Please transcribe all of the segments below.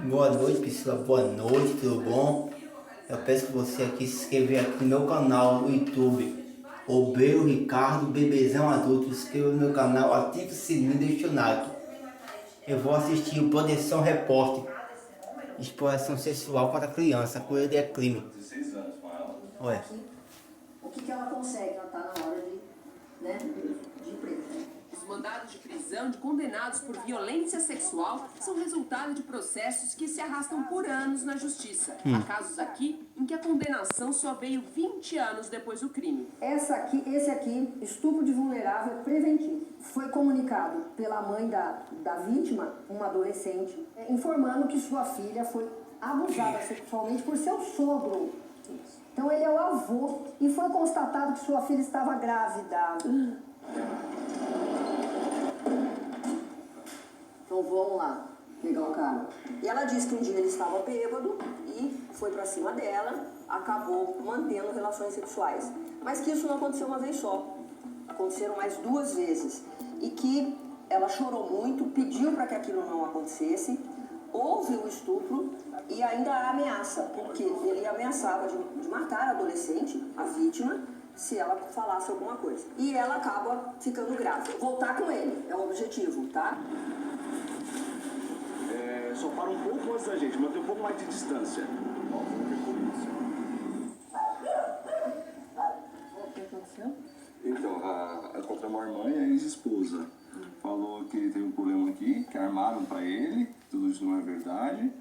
Boa noite, pessoal. Boa noite, tudo bom? Eu peço que você aqui se inscrever aqui no meu canal no YouTube, Obreiro Ricardo Bebezão Adulto. Se inscreva no meu canal, ative o sininho e deixe o like. Eu vou assistir o Proteção Repórter, exploração sexual contra a criança, com ele é crime. Olha. O que ela consegue? Ela tá na hora de ir presa. Os mandados de prisão de condenados por violência sexual são resultado de processos que se arrastam por anos na justiça. Há casos aqui em que a condenação só veio 20 anos depois do crime. Esse aqui, estupro de vulnerável preventivo. Foi comunicado pela mãe da vítima, uma adolescente, informando que sua filha foi abusada sexualmente por seu sogro. Então ele é o avô e foi constatado que sua filha estava grávida. Então vamos lá, pegar o cara. E ela disse que um dia ele estava bêbado e foi pra cima dela, acabou mantendo relações sexuais. Mas que isso não aconteceu uma vez só. Aconteceram mais 2 vezes. E que ela chorou muito, pediu para que aquilo não acontecesse, houve o estupro e ainda a ameaça, porque ele ameaçava de matar a adolescente, a vítima, se ela falasse alguma coisa. E ela acaba ficando grávida. Voltar com ele é o objetivo, tá? Só para um pouco antes da gente, mantém um pouco mais de distância. O que aconteceu? Então, a contramaior mãe é a ex-esposa. Falou que teve um problema aqui, que armaram para ele, tudo isso não é verdade.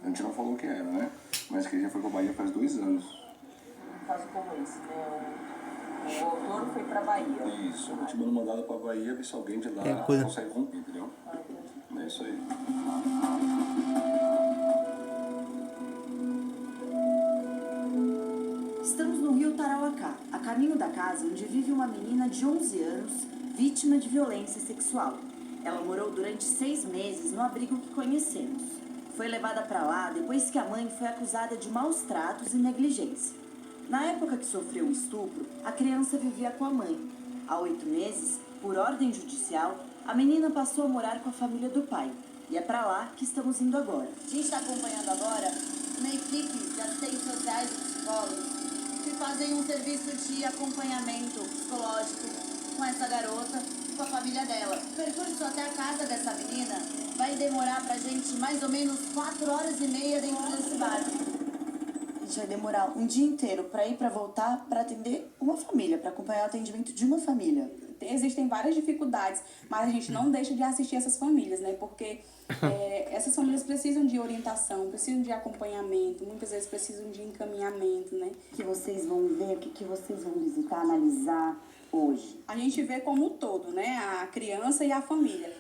A gente não falou o que era, né? Mas que ele já foi pra Bahia faz 2 anos. Um caso como esse, né? O autor foi pra Bahia. Isso, eu te mando mandada pra Bahia, ver se alguém de lá consegue romper, entendeu? É isso aí. Estamos no rio Tarauacá, a caminho da casa onde vive uma menina de 11 anos, vítima de violência sexual. Ela morou durante 6 meses no abrigo que conhecemos. Foi levada para lá depois que a mãe foi acusada de maus tratos e negligência. Na época que sofreu o estupro, a criança vivia com a mãe. Há 8 meses, por ordem judicial, a menina passou a morar com a família do pai. E é para lá que estamos indo agora. A gente está acompanhando agora uma equipe de assistentes sociais e psicólogos que fazem um serviço de acompanhamento psicológico com essa garota e com a família dela. O percurso até a casa dessa menina vai demorar pra gente mais ou menos 4 horas e meia dentro desse barco. A gente vai demorar um dia inteiro para ir, para voltar, para atender uma família, para acompanhar o atendimento de uma família. Existem várias dificuldades, mas a gente não deixa de assistir essas famílias, né? Porque essas famílias precisam de orientação, precisam de acompanhamento, muitas vezes precisam de encaminhamento, né? O que vocês vão ver, o que vocês vão visitar, analisar hoje? A gente vê como um todo, né? A criança e a família.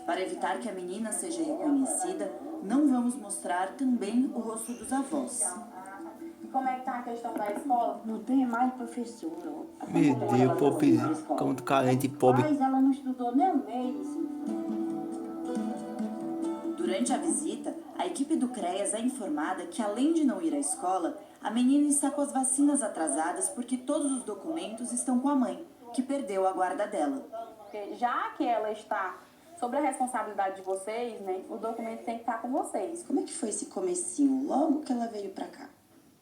Para evitar que a menina seja reconhecida, não vamos mostrar também o rosto dos avós. Como é que tá a questão da escola? Não tem mais professora. Meu Deus, pobrezinho, ficou muito carente e pobre. Mas ela não estudou nem um mês. Durante a visita, a equipe do CREAS é informada que, além de não ir à escola, a menina está com as vacinas atrasadas porque todos os documentos estão com a mãe, que perdeu a guarda dela. Já que ela está sobre a responsabilidade de vocês, né? O documento tem que estar com vocês. Como é que foi esse comecinho, logo que ela veio pra cá?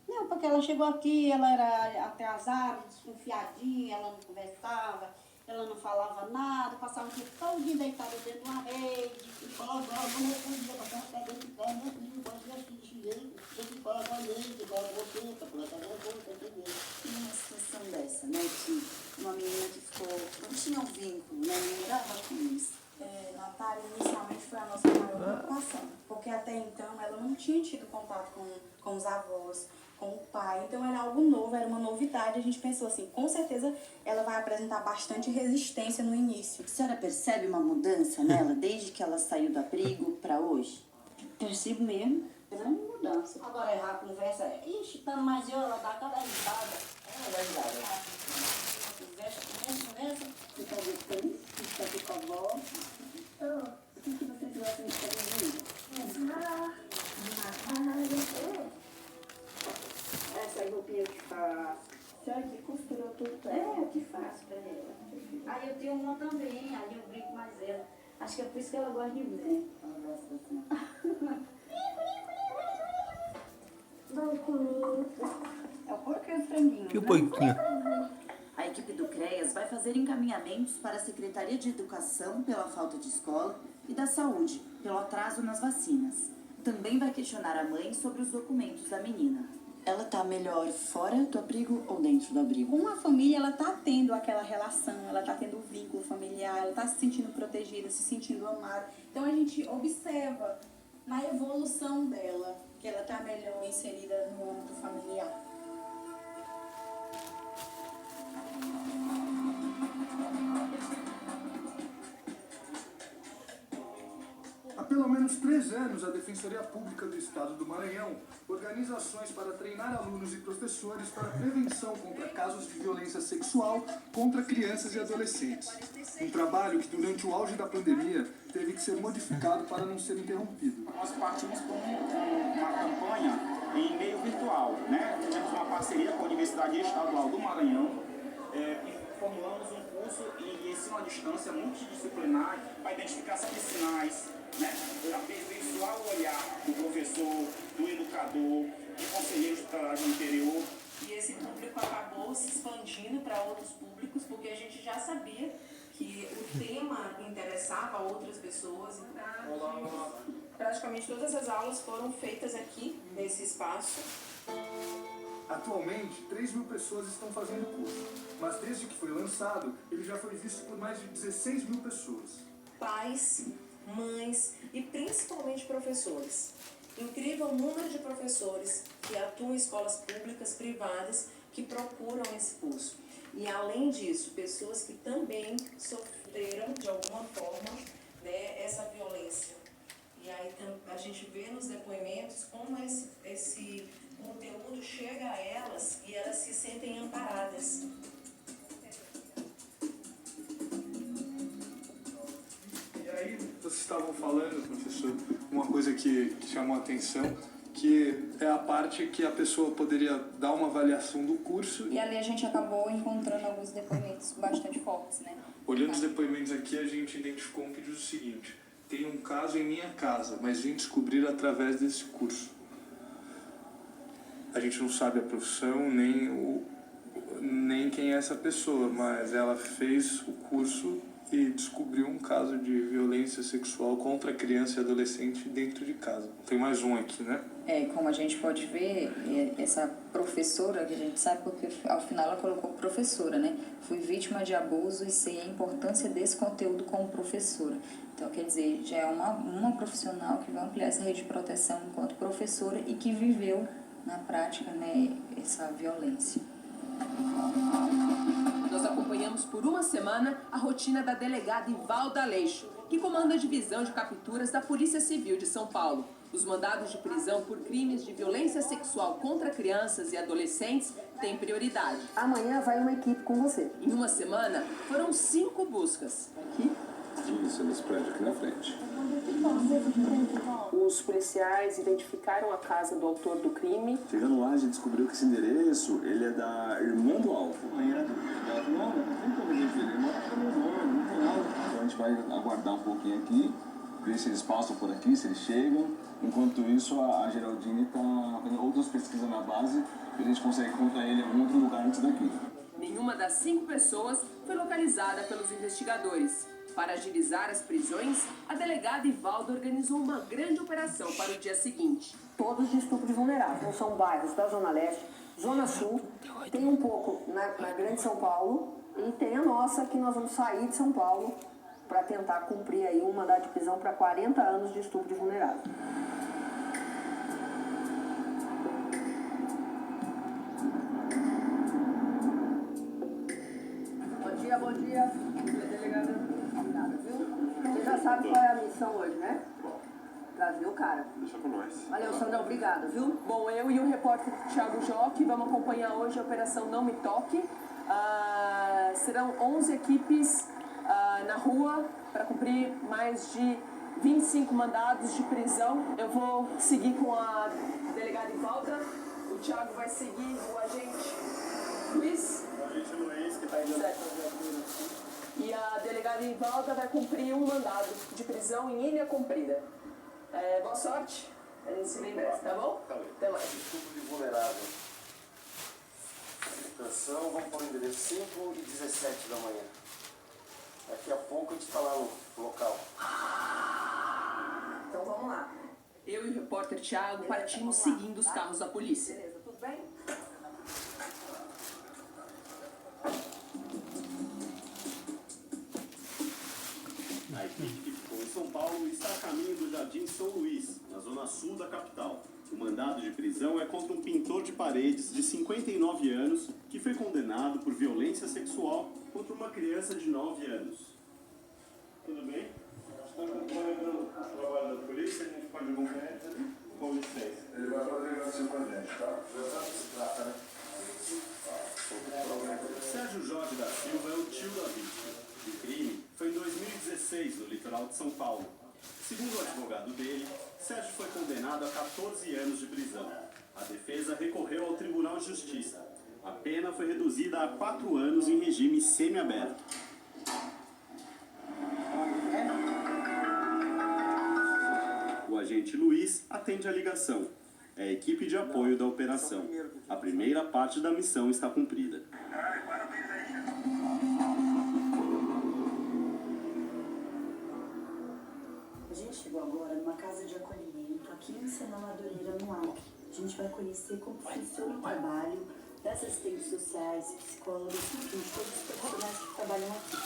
Não, porque ela chegou aqui, ela era atrasada, desconfiadinha, ela não conversava, ela não falava nada, passava o dia todo dia deitada dentro de uma rede. E falava, não respondia, mas ela pega esse pé, meu filho, pode ver aqui desse jeito, você fala com a gente, igual você, tá plantando a boca, entendeu? E numa situação dessa, né, que uma menina que ficou, não tinha um vínculo, né, não morava com isso. Natália, inicialmente foi a nossa maior preocupação, porque até então ela não tinha tido contato com os avós, com o pai, então era algo novo, era uma novidade. A gente pensou assim, com certeza ela vai apresentar bastante resistência no início. A senhora percebe uma mudança nela desde que ela saiu do abrigo para hoje? Percebo mesmo, grande mudança. Agora errar a conversa, ixi, tá mais eu, ela dá aquela risada. Ela dá risada. Conversa, fica gritando, fica aqui com a avó. O que você gosta de fazer? Essa roupinha que faz. Senhora que costurou tudo pra ela? Eu que faço pra ela. Aí eu tenho uma também, aí eu brinco mais ela. Acho que é por isso que ela gosta de mim. Ela gosta assim. Que porquinho. A equipe do CREAS vai fazer encaminhamentos para a Secretaria de Educação pela falta de escola e da Saúde pelo atraso nas vacinas. Também vai questionar a mãe sobre os documentos da menina. Ela tá melhor fora do abrigo ou dentro do abrigo? Com a família, ela tá tendo aquela relação, ela tá tendo um vínculo familiar, ela tá se sentindo protegida, se sentindo amada. Então a gente observa na evolução dela que ela tá melhor inserida no âmbito familiar. Há pelo menos 3 anos, a Defensoria Pública do Estado do Maranhão organiza ações para treinar alunos e professores para prevenção contra casos de violência sexual contra crianças e adolescentes. Um trabalho que, durante o auge da pandemia, teve que ser modificado para não ser interrompido. Nós partimos com uma campanha em meio virtual, né? Tivemos uma parceria com a Universidade Estadual do Maranhão, formulamos um curso de ensino à distância multidisciplinar para identificação de sinais, né? Para aperfeiçoar o olhar do professor, do educador, de conselheiros de trabalho no interior. E esse público acabou se expandindo para outros públicos, porque a gente já sabia que o tema interessava outras pessoas. Então, praticamente todas as aulas foram feitas aqui, nesse espaço. Atualmente, 3.000 pessoas estão fazendo o curso, mas desde que foi lançado, ele já foi visto por mais de 16.000 pessoas. Pais, mães e principalmente professores. Incrível número de professores que atuam em escolas públicas, privadas, que procuram esse curso. E além disso, pessoas que também sofreram de alguma forma, né, essa violência. E aí a gente vê nos depoimentos como esse conteúdo chega a elas e elas se sentem amparadas. E aí, vocês estavam falando, professor, uma coisa que chamou a atenção, que é a parte que a pessoa poderia dar uma avaliação do curso. E ali a gente acabou encontrando alguns depoimentos bastante fortes, né? Olhando os depoimentos aqui, a gente identificou um que diz o seguinte: tem um caso em minha casa, mas vim descobrir através desse curso. A gente não sabe a profissão, nem quem é essa pessoa, mas ela fez o curso e descobriu um caso de violência sexual contra criança e adolescente dentro de casa. Tem mais um aqui, né? Como a gente pode ver, essa professora, que a gente sabe porque ao final ela colocou professora, né? Fui vítima de abuso e sei a importância desse conteúdo como professora. Então, quer dizer, já é uma profissional que vai ampliar essa rede de proteção enquanto professora e que viveu na prática, né, essa violência. Nós acompanhamos por uma semana a rotina da delegada Ivalda Aleixo, que comanda a divisão de capturas da Polícia Civil de São Paulo. Os mandados de prisão por crimes de violência sexual contra crianças e adolescentes têm prioridade. Amanhã vai uma equipe com você. Em uma semana, foram 5 buscas. Aqui. Isso, nesse prédio aqui na frente. Os policiais identificaram a casa do autor do crime. Chegando lá, a gente descobriu que esse endereço, ele é da irmã do alvo. Não tem como ver ele, não tem nada. Então a gente vai aguardar um pouquinho aqui, ver se eles passam por aqui, se eles chegam. Enquanto isso, a Geraldine está fazendo outras pesquisas na base e a gente consegue encontrar ele em algum outro lugar antes daqui. Nenhuma das 5 pessoas foi localizada pelos investigadores. Para agilizar as prisões, a delegada Ivalda organizou uma grande operação para o dia seguinte. Todos de estupro vulneráveis. Então, são bairros da Zona Leste, Zona Sul, tem um pouco na Grande São Paulo e tem a nossa que nós vamos sair de São Paulo para tentar cumprir aí um mandado de prisão para 40 anos de estupro vulnerável. Bom dia, delegada. Nada, viu? Você já sabe qual é a missão hoje, né? Trazer o cara. Deixa com nós. Valeu, Sandra, obrigado, viu? Bom, eu e o repórter Thiago Joque vamos acompanhar hoje a Operação Não Me Toque. Serão 11 equipes na rua para cumprir mais de 25 mandados de prisão. Eu vou seguir com a delegada Ivalda, o Thiago vai seguir o agente Luiz. O agente Luiz, que está indo certo. E a delegada Ivalda vai cumprir um mandado de prisão em ilha comprida. Boa sorte. A gente se vê em breve, tá bom? Tá bem. Até mais. Estupro de vulnerável. Atenção, vamos para o endereço 5 e 17 da manhã. Daqui a pouco a gente está lá no local. Então vamos lá. Eu e o repórter Thiago partimos seguindo os carros da polícia. Beleza, tudo bem? A equipe que ficou em São Paulo está a caminho do Jardim São Luís, na zona sul da capital. O mandado de prisão é contra um pintor de paredes de 59 anos que foi condenado por violência sexual contra uma criança de 9 anos. Tudo bem? Estamos acompanhando o trabalho da polícia, a gente pode acompanhar com licença. Ele vai fazer negócio com a gente, tá? Já sabe o que se trata, né? Sérgio Jorge da Silva é o tio da vítima. O crime foi em 2016, no litoral de São Paulo. Segundo o advogado dele, Sérgio foi condenado a 14 anos de prisão. A defesa recorreu ao Tribunal de Justiça. A pena foi reduzida a 4 anos em regime semiaberto. O agente Luiz atende a ligação. É a equipe de apoio da operação. A primeira parte da missão está cumprida. A gente chegou agora numa casa de acolhimento aqui em Sena Madureira, no Acre. A gente vai conhecer como funciona o trabalho das assistentes sociais, psicólogos, enfim, de todos os profissionais que trabalham aqui.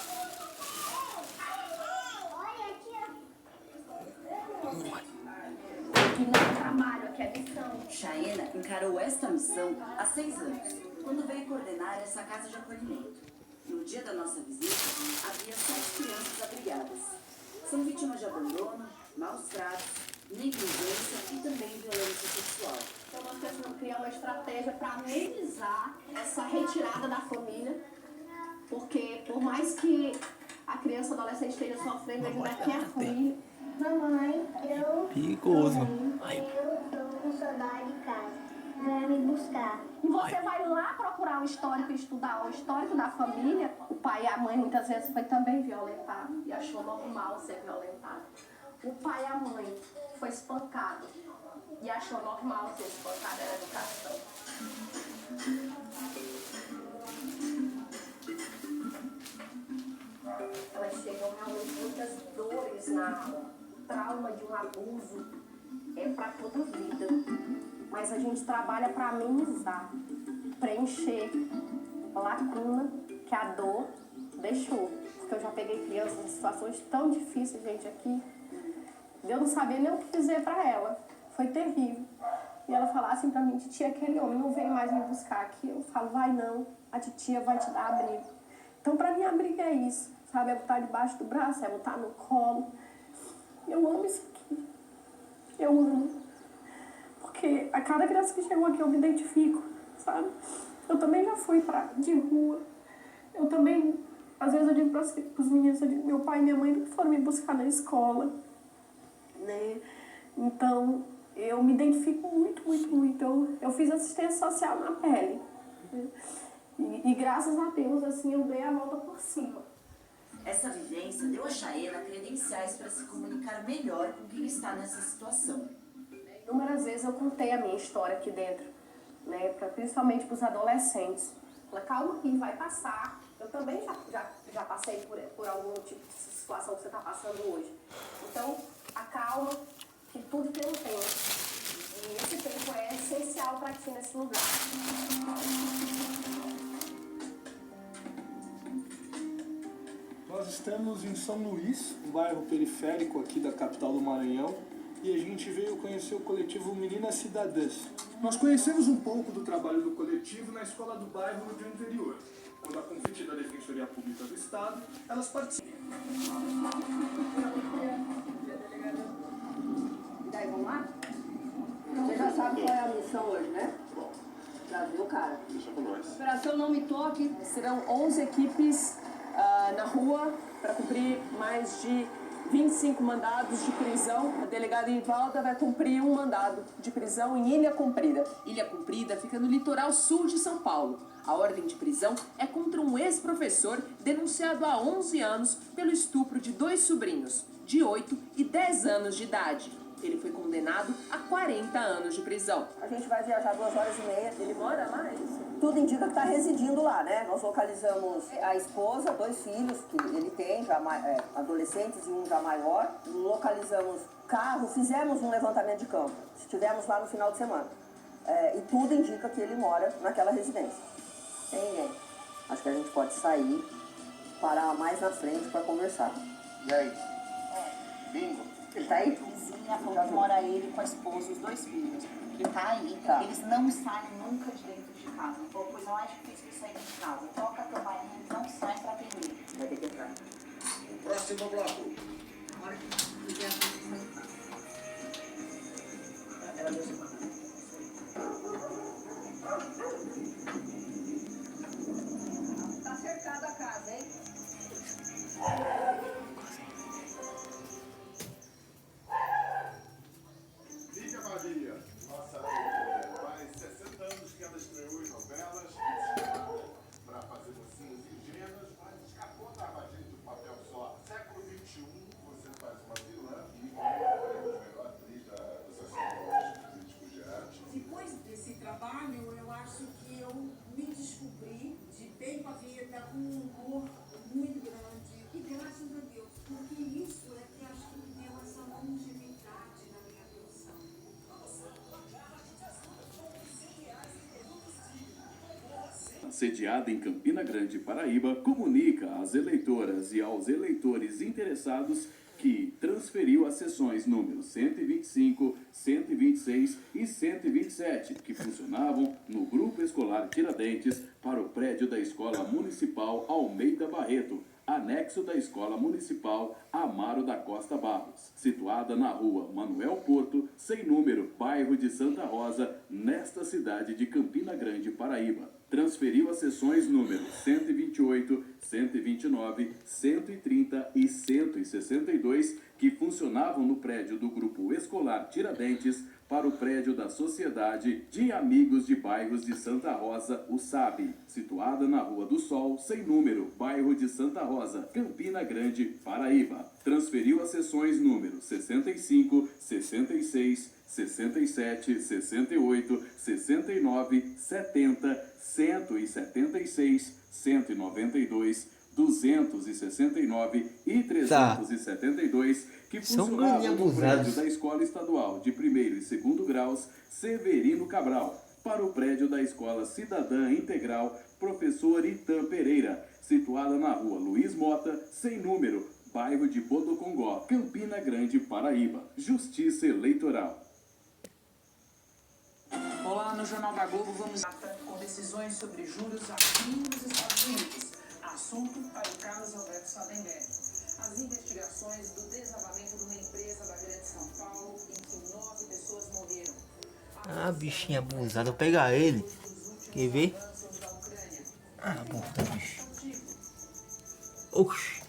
Aqui não é trabalho, aqui é missão. Chaena encarou esta missão há 6 anos, quando veio coordenar essa casa de acolhimento. No dia da nossa visita, havia 7 crianças abrigadas. São vítimas de abandono, maus tratos, negligência e também violência sexual. Então nós precisamos criar uma estratégia para amenizar essa retirada da família, porque por mais que a criança ou adolescente esteja sofrendo, ainda quer a família. Mamãe, Perigoso. eu tô com saudade de casa. Vai me buscar. E você vai lá procurar o histórico e estudar o histórico da família. O pai e a mãe muitas vezes foi também violentado e achou normal ser violentado. O pai e a mãe foi espancado e achou normal ser espancado, era educação. Elas chegam realmente muitas dores na alma. Trauma de um abuso é para toda a vida. Mas a gente trabalha para amenizar, preencher a lacuna que a dor deixou. Porque eu já peguei crianças em situações tão difíceis, gente, aqui. Eu não sabia nem o que dizer para ela. Foi terrível. E ela falava assim para mim, titia, aquele homem não vem mais me buscar aqui. Eu falo, vai não, a titia vai te dar abrigo. Então, para mim, abrigo é isso, sabe? É botar debaixo do braço, é botar no colo. Eu amo isso aqui. Eu amo. Porque a cada criança que chegou aqui eu me identifico, sabe? Eu também já fui de rua. Eu também, às vezes eu digo para os meninos, eu digo, meu pai e minha mãe nunca foram me buscar na escola, né? Então, eu me identifico muito, muito, muito. Eu fiz assistência social na pele. Né? E graças a Deus, assim, eu dei a volta por cima. Essa vivência deu a Chaena credenciais para se comunicar melhor com quem está nessa situação. Inúmeras vezes eu contei a minha história aqui dentro, né, principalmente para os adolescentes. Falei, calma aqui, vai passar. Eu também já passei por algum tipo de situação que você está passando hoje. Então, acalma, que tudo tem um tempo. E esse tempo é essencial para ti nesse lugar. Nós estamos em São Luís, um bairro periférico aqui da capital do Maranhão, e a gente veio conhecer o coletivo Meninas Cidadãs. Nós conhecemos um pouco do trabalho do coletivo na escola do bairro no dia anterior, quando a convite da Defensoria Pública do Estado, elas participam. E daí, vamos lá? Você já sabe qual é a missão hoje, né? Brasil, cara. Deixa com nós. Operação Não Me Toque. Serão 11 equipes na rua para cumprir mais de 25 mandados de prisão. A delegada Ivalda vai cumprir um mandado de prisão em Ilha Comprida. Ilha Comprida fica no litoral sul de São Paulo. A ordem de prisão é contra um ex-professor denunciado há 11 anos pelo estupro de 2 sobrinhos, de 8 e 10 anos de idade. Ele foi condenado a 40 anos de prisão. A gente vai viajar 2h30. Ele mora lá, é isso? Tudo indica que está residindo lá, né? Nós localizamos a esposa, 2 filhos que ele tem, já adolescentes e um já maior. Localizamos carro, fizemos um levantamento de campo. Estivemos lá no final de semana. E tudo indica que ele mora naquela residência. Tem ninguém. Acho que a gente pode sair, parar mais na frente para conversar. E aí? Bingo? Ele tá aí? Vizinha falou que mora ele com a esposa, os 2 filhos. Ele tá aí. Tá. Eles não saem nunca de dentro de casa. Foi a coisa mais difícil de sair de casa. Toca a campainha, eles não saem pra atender. Vai ter que entrar. Próximo bloco. Agora que quiser sair. Ela deixa. Tá cercada a casa, hein? Lídia Maria, nossa faz 60 anos que ela estreou em novelas, para fazer mocinhas ingênuas, mas escapou da armadilha de um papel só. Século XXI, você faz uma vilã e é a melhor atriz da Associação de Críticos de Arte. Depois desse trabalho, eu acho que eu me descobri de bem com a vida, com um humor muito grande. E graças a Deus, porque isso é que acho que me deu essa longevidade na minha profissão. Sediada em Campina Grande, Paraíba, comunica às eleitoras e aos eleitores interessados que transferiu as sessões números 125, 126 e 127, que funcionavam no Grupo Escolar Tiradentes, para o prédio da Escola Municipal Almeida Barreto, anexo da Escola Municipal Amaro da Costa Barros, situada na rua Manuel Porto, sem número, bairro de Santa Rosa, nesta cidade de Campina Grande, Paraíba. Transferiu as sessões números 128, 129, 130 e 162, que funcionavam no prédio do Grupo Escolar Tiradentes, para o prédio da Sociedade de Amigos de Bairros de Santa Rosa, o SAB, situada na Rua do Sol, sem número, bairro de Santa Rosa, Campina Grande, Paraíba. Transferiu as sessões números 65, 66, 67, 68, 69, 70, 176, 192, 269 e 372, que funcionavam no prédio da Escola Estadual de 1º e 2º graus Severino Cabral, para o prédio da Escola Cidadã Integral Professor Itan Pereira, situada na Rua Luiz Mota, sem número, bairro de Bodocongó, Campina Grande, Paraíba. Justiça Eleitoral. Olá, no Jornal da Globo vamos com decisões sobre juros aqui nos Estados Unidos. Assunto para o Carlos Alberto Sadenberg. As investigações do desabamento de uma empresa da Grande São Paulo em que 9 pessoas morreram. Ah, bichinho abusado. Vou pegar ele. Quer ver? Ah, bom, tá bicho. Oxi.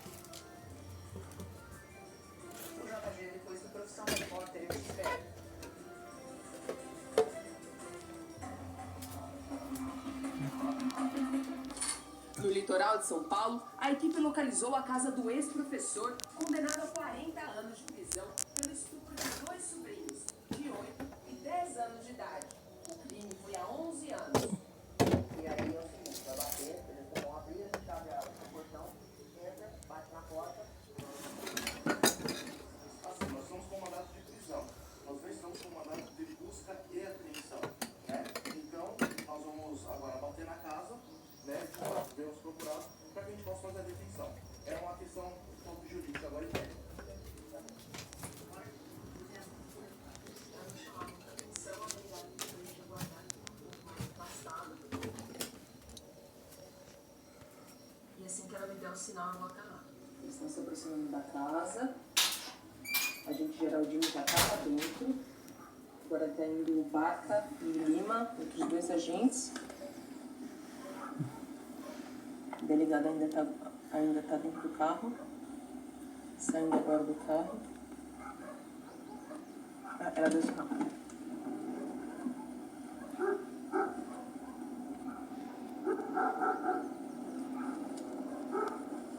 O JG, depois do Profissão Repórter, eu te espero. No litoral de São Paulo, a equipe localizou a casa do ex-professor, condenado a 40 anos de prisão pelo estupro de 2 sobrinhos, de 8 e 10 anos de idade. O crime foi há 11 anos. E aí é o seguinte, vai bater, eles vão abrir, a gente abre o portão, entra, bate na porta. Assim, nós somos com mandato de prisão. Nós não estamos com mandato de busca e apreensão, né? Então, nós vamos agora bater na casa, né? Devemos procurar para que a gente possa fazer a detenção. É uma questão do ponto jurídico agora e técnico. E assim que ela me der um sinal, eu vou até lá. Eles estão se aproximando da casa. A gente, Geraldinho, já tá lá dentro. Agora tá indo Baca e Lima, outros 2 agentes. O delegado ainda tá dentro do carro. Saindo agora do carro. Ah, ela deu sinal.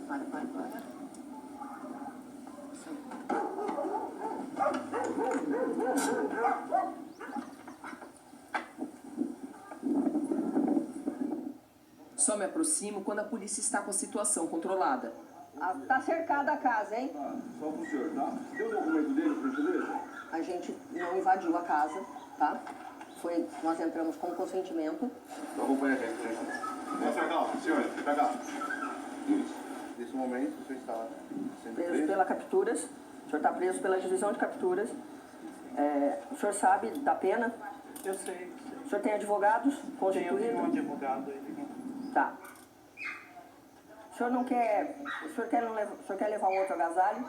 Para. Só me aproximo quando a polícia está com a situação controlada. Tá cercada a casa, hein? Só pro senhor, tá? Tem o documento dele, por gentileza? A gente não invadiu a casa, tá? Nós entramos com consentimento. Então acompanha aqui, por gentileza. Nossa, calma, senhor, pra cá. Isso. Nesse momento, você está sendo Preso pela capturas. O senhor está preso pela divisão de capturas. O senhor sabe da pena? Eu sei. O senhor tem advogados constituídos? Tenho um advogado aí. Tá. O senhor não quer... O senhor quer levar um outro agasalho?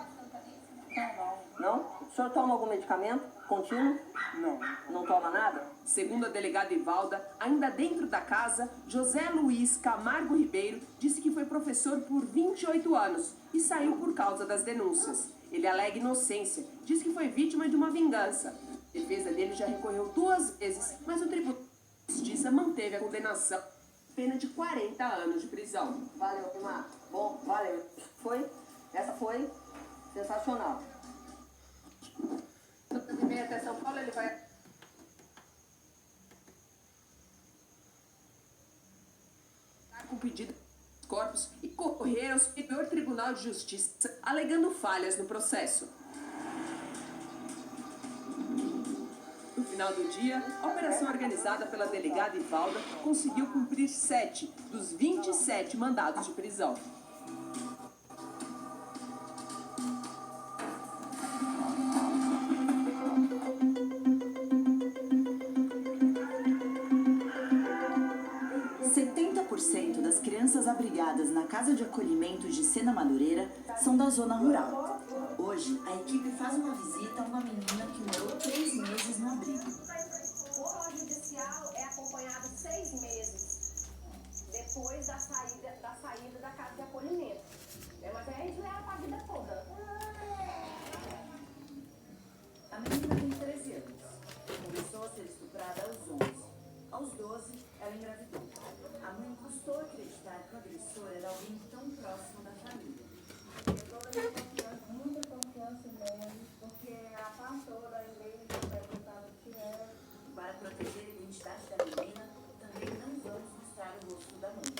Não? O senhor toma algum medicamento contínuo? Não. Não toma nada? Segundo a delegada Ivalda, ainda dentro da casa, José Luiz Camargo Ribeiro disse que foi professor por 28 anos e saiu por causa das denúncias. Ele alega inocência, diz que foi vítima de uma vingança. A defesa dele já recorreu 2 vezes, mas o Tribunal de Justiça manteve a condenação. Pena de 40 anos de prisão. Valeu, Rimar. Bom, valeu. Essa foi sensacional. Ele vem até São Paulo, ele vai... com pedido de corpos e correr ao Superior Tribunal de Justiça, alegando falhas no processo. No final do dia, a operação organizada pela delegada Ivalda conseguiu cumprir 7 dos 27 mandados de prisão. Das crianças abrigadas na Casa de Acolhimento de Sena Madureira são da zona rural. Hoje, a equipe faz uma visita a uma menina que morou 3 meses no abrigo. O ordem judicial é acompanhado 6 meses depois da saída da Casa de Acolhimento. Mas aí a gente leva pra vida toda. A menina tem 13 anos. Começou a ser estuprada aos 11. Aos 12, ela engravidou. A mãe custou acreditar que o agressor era alguém tão próximo da família. Eu tô muita confiança nele, porque a pastora, a igreja, perguntava o que era. Para proteger a identidade da menina, também não vamos mostrar o rosto da mãe.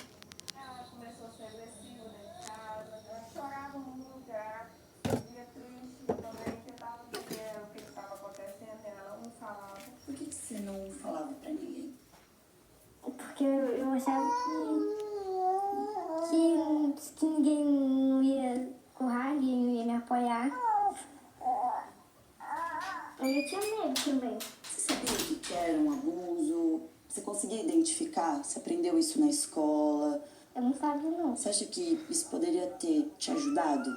Ela começou a ser agressiva dentro de casa, ela chorava no lugar, vivia triste, também tentava entender o que estava acontecendo, ela não falava. Por que você não falava pra ninguém? Porque eu achava que ninguém não ia currar, ninguém não ia me apoiar. Aí eu tinha medo também. Você sabia o que era um abuso? Você conseguia identificar? Você aprendeu isso na escola? Eu não sabia, não. Você acha que isso poderia ter te ajudado?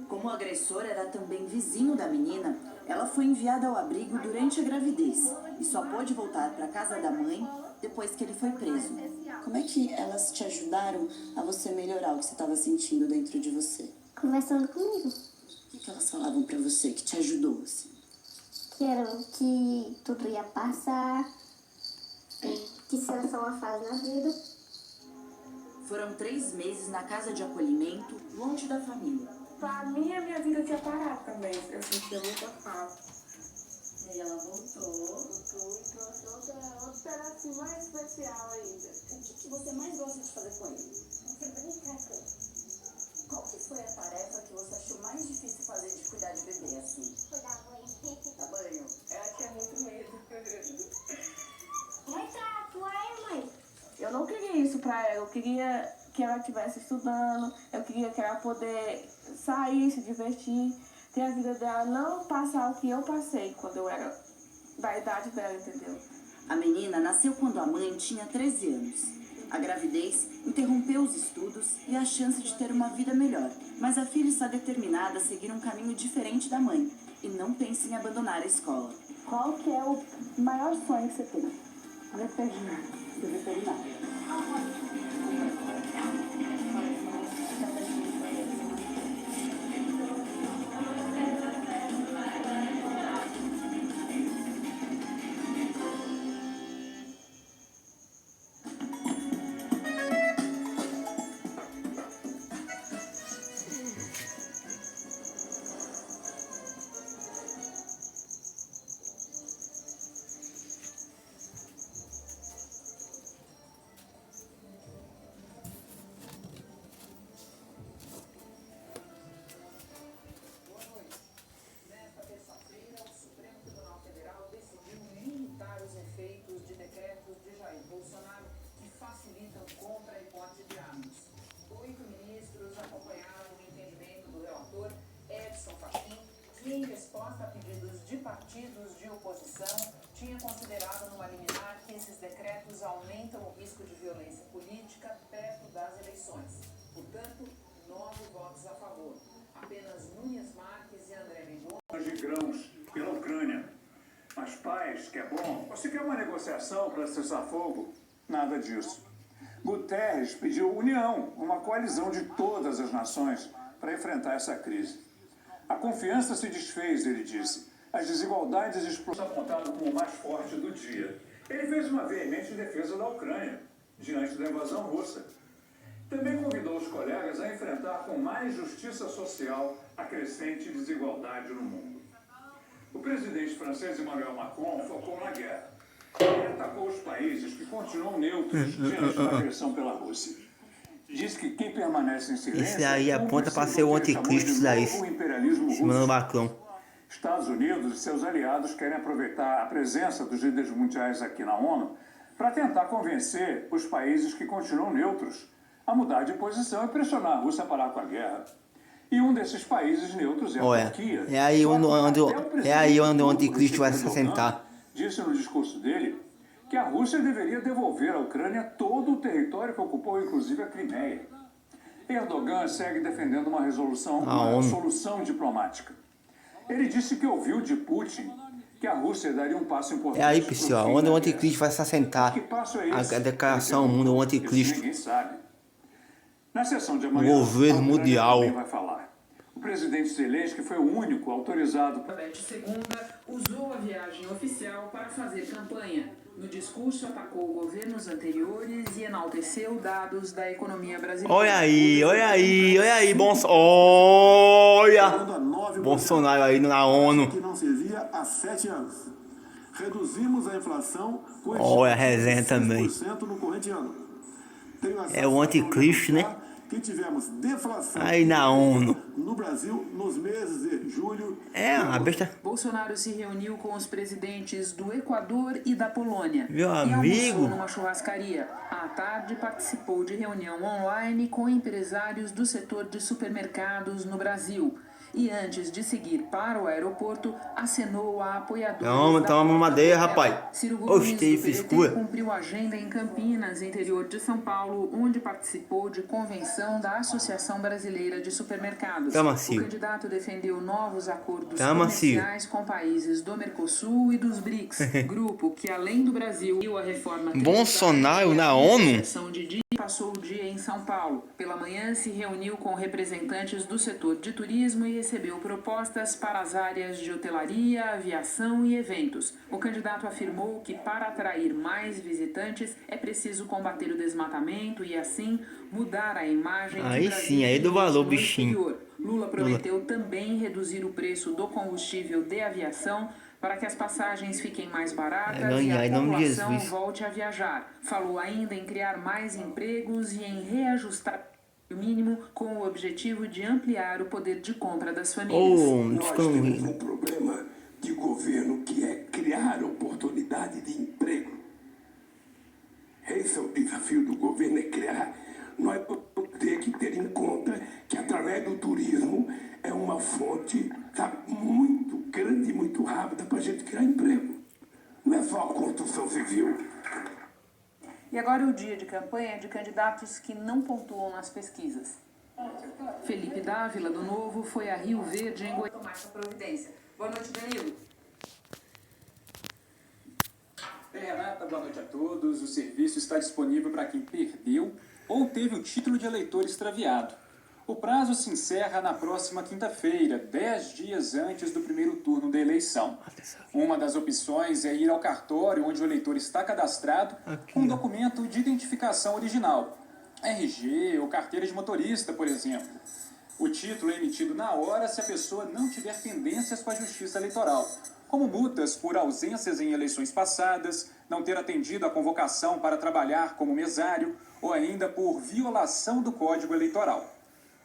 Como o agressor era também vizinho da menina, ela foi enviada ao abrigo durante a gravidez e só pôde voltar para a casa da mãe depois que ele foi preso. Como é que elas te ajudaram a você melhorar o que você estava sentindo dentro de você? Conversando comigo. O que elas falavam para você que te ajudou, assim? Que tudo ia passar, que isso era só uma fase na vida. Foram 3 meses na casa de acolhimento, longe da família. Pra mim, a minha vida tinha parado também. Eu sentia muita falta. E aí ela voltou. Voltou e trouxe outro pedacinho mais especial ainda. O que você mais gosta de fazer com ele? Você brinca com ele. Qual que foi a tarefa que você achou mais difícil fazer de cuidar de bebê, assim? Cuidar banho. Dar banho? Ela tinha muito medo. Mãe, tá, tu é, mãe? Eu não queria isso pra ela. Eu queria que ela estivesse estudando. Eu queria que ela pudesse sair, se divertir, ter a vida dela, não passar o que eu passei quando eu era da idade dela, entendeu? A menina nasceu quando a mãe tinha 13 anos. A gravidez interrompeu os estudos e a chance de ter uma vida melhor. Mas a filha está determinada a seguir um caminho diferente da mãe e não pensa em abandonar a escola. Qual que é o maior sonho que você tem? Veterinário. Ser veterinário. tinha considerado numa liminar que esses decretos aumentam o risco de violência política perto das eleições. Portanto, 9 votos a favor. Apenas Nunes Marques e André Mendonça. De grãos pela Ucrânia. Mas paz, que é bom. Você quer uma negociação para cessar fogo? Nada disso. Guterres pediu união, uma coalizão de todas as nações para enfrentar essa crise. A confiança se desfez, ele disse. As desigualdades explodiram, apontado como o mais forte do dia. Ele fez uma veemente defesa da Ucrânia, diante da invasão russa. Também convidou os colegas a enfrentar com mais justiça social a crescente desigualdade no mundo. O presidente francês Emmanuel Macron focou na guerra. Ele atacou os países que continuam neutros diante da agressão pela Rússia. Diz que quem permanece em silêncio... Esse aí aponta para ser o anticristo, isso daí. Emmanuel Macron. Estados Unidos e seus aliados querem aproveitar a presença dos líderes mundiais aqui na ONU para tentar convencer os países que continuam neutros a mudar de posição e pressionar a Rússia a parar com a guerra. E um desses países neutros é a Turquia. É aí onde o anticristo vai se assentar. Disse no discurso dele que a Rússia deveria devolver à Ucrânia todo o território que ocupou, inclusive a Crimeia. Erdogan segue defendendo uma solução diplomática. Ele disse que ouviu de Putin que a Rússia daria um passo importante. É aí, pessoal, onde o anticristo vai se assentar. A declaração mundo, o anticristo. Ninguém sabe. Na sessão de amanhã, o governo mundial. Vai falar. O presidente Zelensky foi o único autorizado. Segunda usou a viagem oficial para fazer campanha. No discurso, atacou governos anteriores e enalteceu dados da economia brasileira. Olha aí, Bolsonaro aí na ONU. Que não servia há 7 anos. Reduzimos a inflação com olha a resenha também. no corrente ano. É o anticristo, né? Que tivemos deflação aí na ONU. No Brasil, nos meses de julho. É, a besta. Bolsonaro se reuniu com os presidentes do Equador e da Polônia. Meu e amigo. almoçou numa churrascaria. À tarde, participou de reunião online com empresários do setor de supermercados no Brasil. E antes de seguir para o aeroporto, acenou a apoiadores. Toma madeira, rapaz. Ciro Gomes, do frescura. PDT, cumpriu agenda em Campinas, interior de São Paulo, onde participou de convenção da Associação Brasileira de Supermercados. O candidato defendeu novos acordos comerciais com países do Mercosul e dos BRICS, grupo que, além do Brasil, a reforma Bolsonaro na ONU. Passou o dia em São Paulo. Pela manhã, se reuniu com representantes do setor de turismo e recebeu propostas para as áreas de hotelaria, aviação e eventos. O candidato afirmou que, para atrair mais visitantes, é preciso combater o desmatamento e, assim, mudar a imagem aí sim, aí do valor, bichinho. Lula prometeu também reduzir o preço do combustível de aviação para que as passagens fiquem mais baratas e a população volte a viajar. Falou ainda em criar mais empregos e em reajustar o mínimo com o objetivo de ampliar o poder de compra das famílias. Nós temos um problema de governo que é criar oportunidade de emprego. Esse é o desafio do governo, é criar. Nós vamos ter que ter em conta que através do turismo é uma fonte, sabe, muito grande e muito rápida para a gente criar emprego. Não é só a construção civil. E agora o dia de campanha de candidatos que não pontuam nas pesquisas. Felipe Dávila, do Novo, foi a Rio Verde em Goiás tomar essa providência. Boa noite, Danilo. Renata, boa noite a todos. O serviço está disponível para quem perdeu ou teve o título de eleitor extraviado. O prazo se encerra na próxima quinta-feira, 10 dias antes do primeiro turno da eleição. Uma das opções é ir ao cartório onde o eleitor está cadastrado com um documento de identificação original, RG ou carteira de motorista, por exemplo. O título é emitido na hora se a pessoa não tiver pendências com a Justiça Eleitoral, como multas por ausências em eleições passadas, não ter atendido a convocação para trabalhar como mesário ou ainda por violação do Código Eleitoral.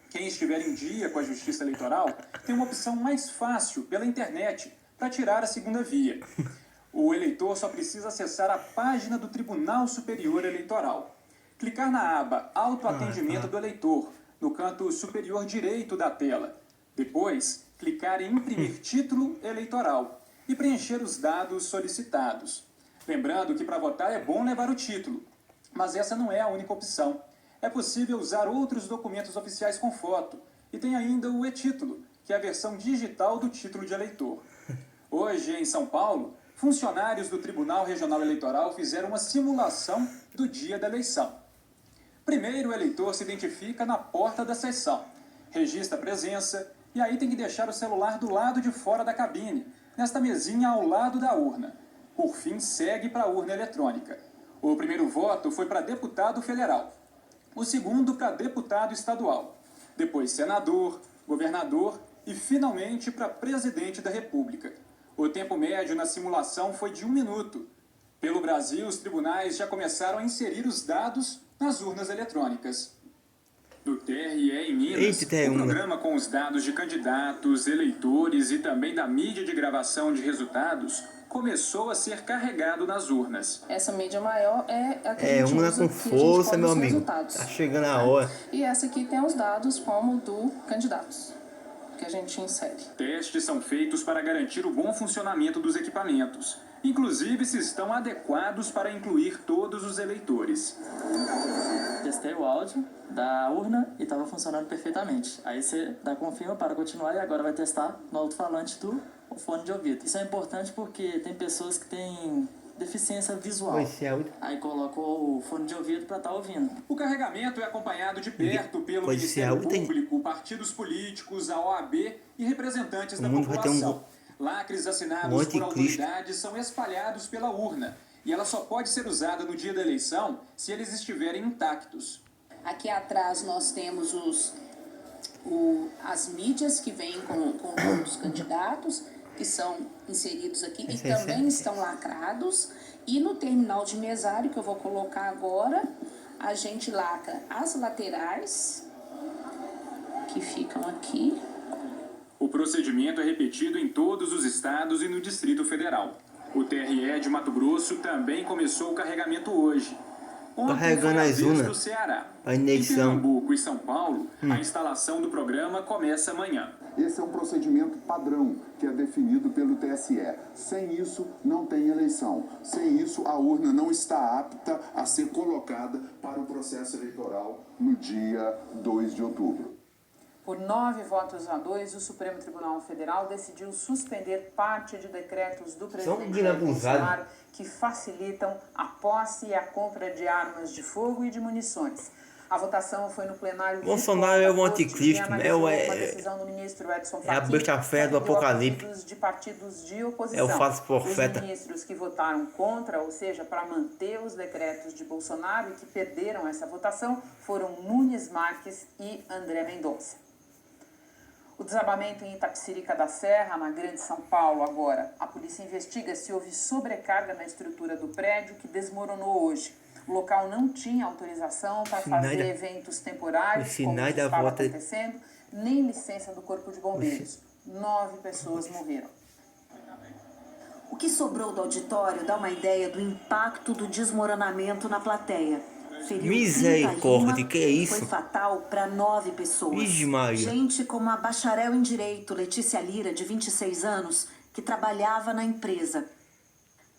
Quem estiver em dia com a Justiça Eleitoral tem uma opção mais fácil pela internet para tirar a segunda via. O eleitor só precisa acessar a página do Tribunal Superior Eleitoral. Clicar na aba Autoatendimento do Eleitor, no canto superior direito da tela. Depois, clicar em Imprimir Título Eleitoral. e preencher os dados solicitados. Lembrando que para votar é bom levar o título, mas essa não é a única opção. É possível usar outros documentos oficiais com foto e tem ainda o e-título, que é a versão digital do título de eleitor. Hoje, em São Paulo, funcionários do Tribunal Regional Eleitoral fizeram uma simulação do dia da eleição. Primeiro, o eleitor se identifica na porta da sessão, registra a presença e aí tem que deixar o celular do lado de fora da cabine, nesta mesinha ao lado da urna. Por fim, segue para a urna eletrônica. O primeiro voto foi para deputado federal, o segundo para deputado estadual, depois senador, governador e finalmente para presidente da República. O tempo médio na simulação foi de 1 minuto. Pelo Brasil, os tribunais já começaram a inserir os dados nas urnas eletrônicas. No TRE em Minas, o programa com os dados de candidatos, eleitores e também da mídia de gravação de resultados começou a ser carregado nas urnas. Essa mídia maior é a que a gente urna usa, com força, meu amigo. Tá chegando a hora. E essa aqui tem os dados como do candidatos, que a gente insere. Testes são feitos para garantir o bom funcionamento dos equipamentos, inclusive se estão adequados para incluir todos os eleitores. Testei o áudio da urna e estava funcionando perfeitamente. Aí você dá confirma para continuar e agora vai testar no alto-falante do fone de ouvido. Isso é importante porque tem pessoas que têm deficiência visual. Aí coloca o fone de ouvido para estar ouvindo. O carregamento é acompanhado de perto pelo Ministério Público, partidos políticos, a OAB e representantes da população. Lacres assinados por autoridades são espalhados pela urna e ela só pode ser usada no dia da eleição se eles estiverem intactos. Aqui atrás nós temos as mídias que vêm com os candidatos, que são inseridos aqui e também estão lacrados. E no terminal de mesário, que eu vou colocar agora, a gente lacra as laterais, que ficam aqui. O procedimento é repetido em todos os estados e no Distrito Federal. O TRE de Mato Grosso também começou o carregamento hoje. Carregando as urnas. No Ceará. A em eleição. Pernambuco e São Paulo, a instalação do programa começa amanhã. Esse é um procedimento padrão que é definido pelo TSE. Sem isso, não tem eleição. Sem isso, a urna não está apta a ser colocada para o processo eleitoral no dia 2 de outubro. Por 9 votos a 2, o Supremo Tribunal Federal decidiu suspender parte de decretos do presidente Jair Bolsonaro que facilitam a posse e a compra de armas de fogo e de munições. A votação foi no plenário. Bolsonaro é o anticristo, é a besta-fé do apocalipse. De partidos de oposição. É o falso profeta. Os ministros que votaram contra, ou seja, para manter os decretos de Bolsonaro e que perderam essa votação, foram Nunes Marques e André Mendonça. O desabamento em Itapecerica da Serra, na Grande São Paulo, agora. A polícia investiga se houve sobrecarga na estrutura do prédio que desmoronou hoje. O local não tinha autorização para fazer eventos temporários, como estava acontecendo, nem licença do Corpo de Bombeiros. 9 pessoas morreram. O que sobrou do auditório dá uma ideia do impacto do desmoronamento na plateia. Misericórdia, que é isso? Foi fatal para 9 pessoas. Gente como a bacharel em Direito, Letícia Lira, de 26 anos, que trabalhava na empresa.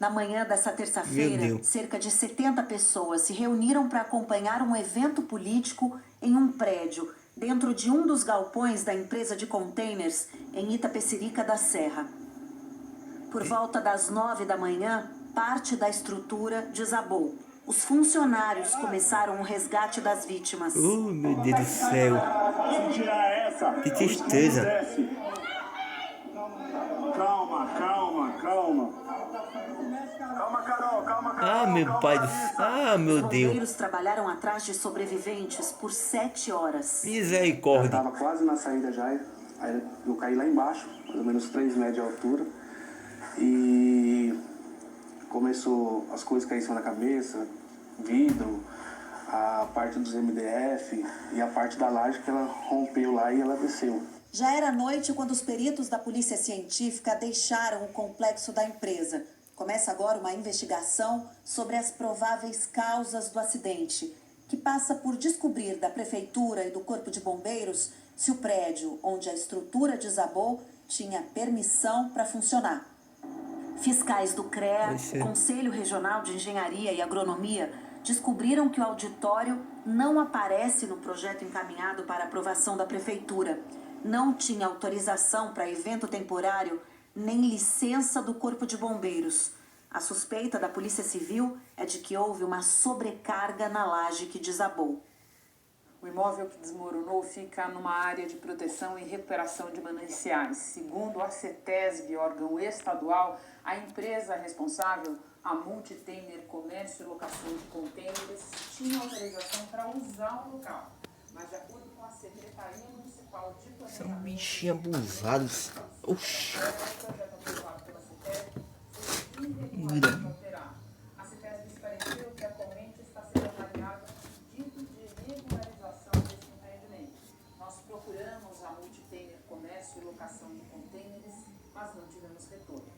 Na manhã dessa terça-feira, cerca de 70 pessoas se reuniram para acompanhar um evento político em um prédio, dentro de um dos galpões da empresa de containers em Itapecerica da Serra. Por volta das 9 da manhã, parte da estrutura desabou. Os funcionários começaram o resgate das vítimas. Meu Deus do céu. Que tristeza. Calma, calma, calma. Calma, Carol, calma, Carol. Ah, meu pai do céu. Ah, meu Deus. Os bombeiros trabalharam atrás de sobreviventes por 7 horas. Misericórdia. Eu tava quase na saída já, aí eu caí lá embaixo, mais ou menos 3 metros de altura. E começou as coisas caírem na cabeça, vidro, a parte dos MDF e a parte da laje que ela rompeu lá e ela desceu. Já era noite quando os peritos da Polícia Científica deixaram o complexo da empresa. Começa agora uma investigação sobre as prováveis causas do acidente, que passa por descobrir da Prefeitura e do Corpo de Bombeiros se o prédio onde a estrutura desabou tinha permissão para funcionar. Fiscais do CREA, Conselho Regional de Engenharia e Agronomia, descobriram que o auditório não aparece no projeto encaminhado para aprovação da Prefeitura. Não tinha autorização para evento temporário, nem licença do Corpo de Bombeiros. A suspeita da Polícia Civil é de que houve uma sobrecarga na laje que desabou. O imóvel que desmoronou fica numa área de proteção e recuperação de mananciais. Segundo a CETESB, órgão estadual, a empresa responsável, a Multitainer Comércio e Locação de Contêineres, tinha autorização para usar o local. Mas, de acordo com a Secretaria Municipal de Planejamento... São bichinhos abusados. Oxi. A CETESB esclareceu que atualmente está sendo avaliado o pedido de regularização desse empreendimento. Nós procuramos a Multitainer Comércio e Locação de Contêineres, mas não tivemos retorno.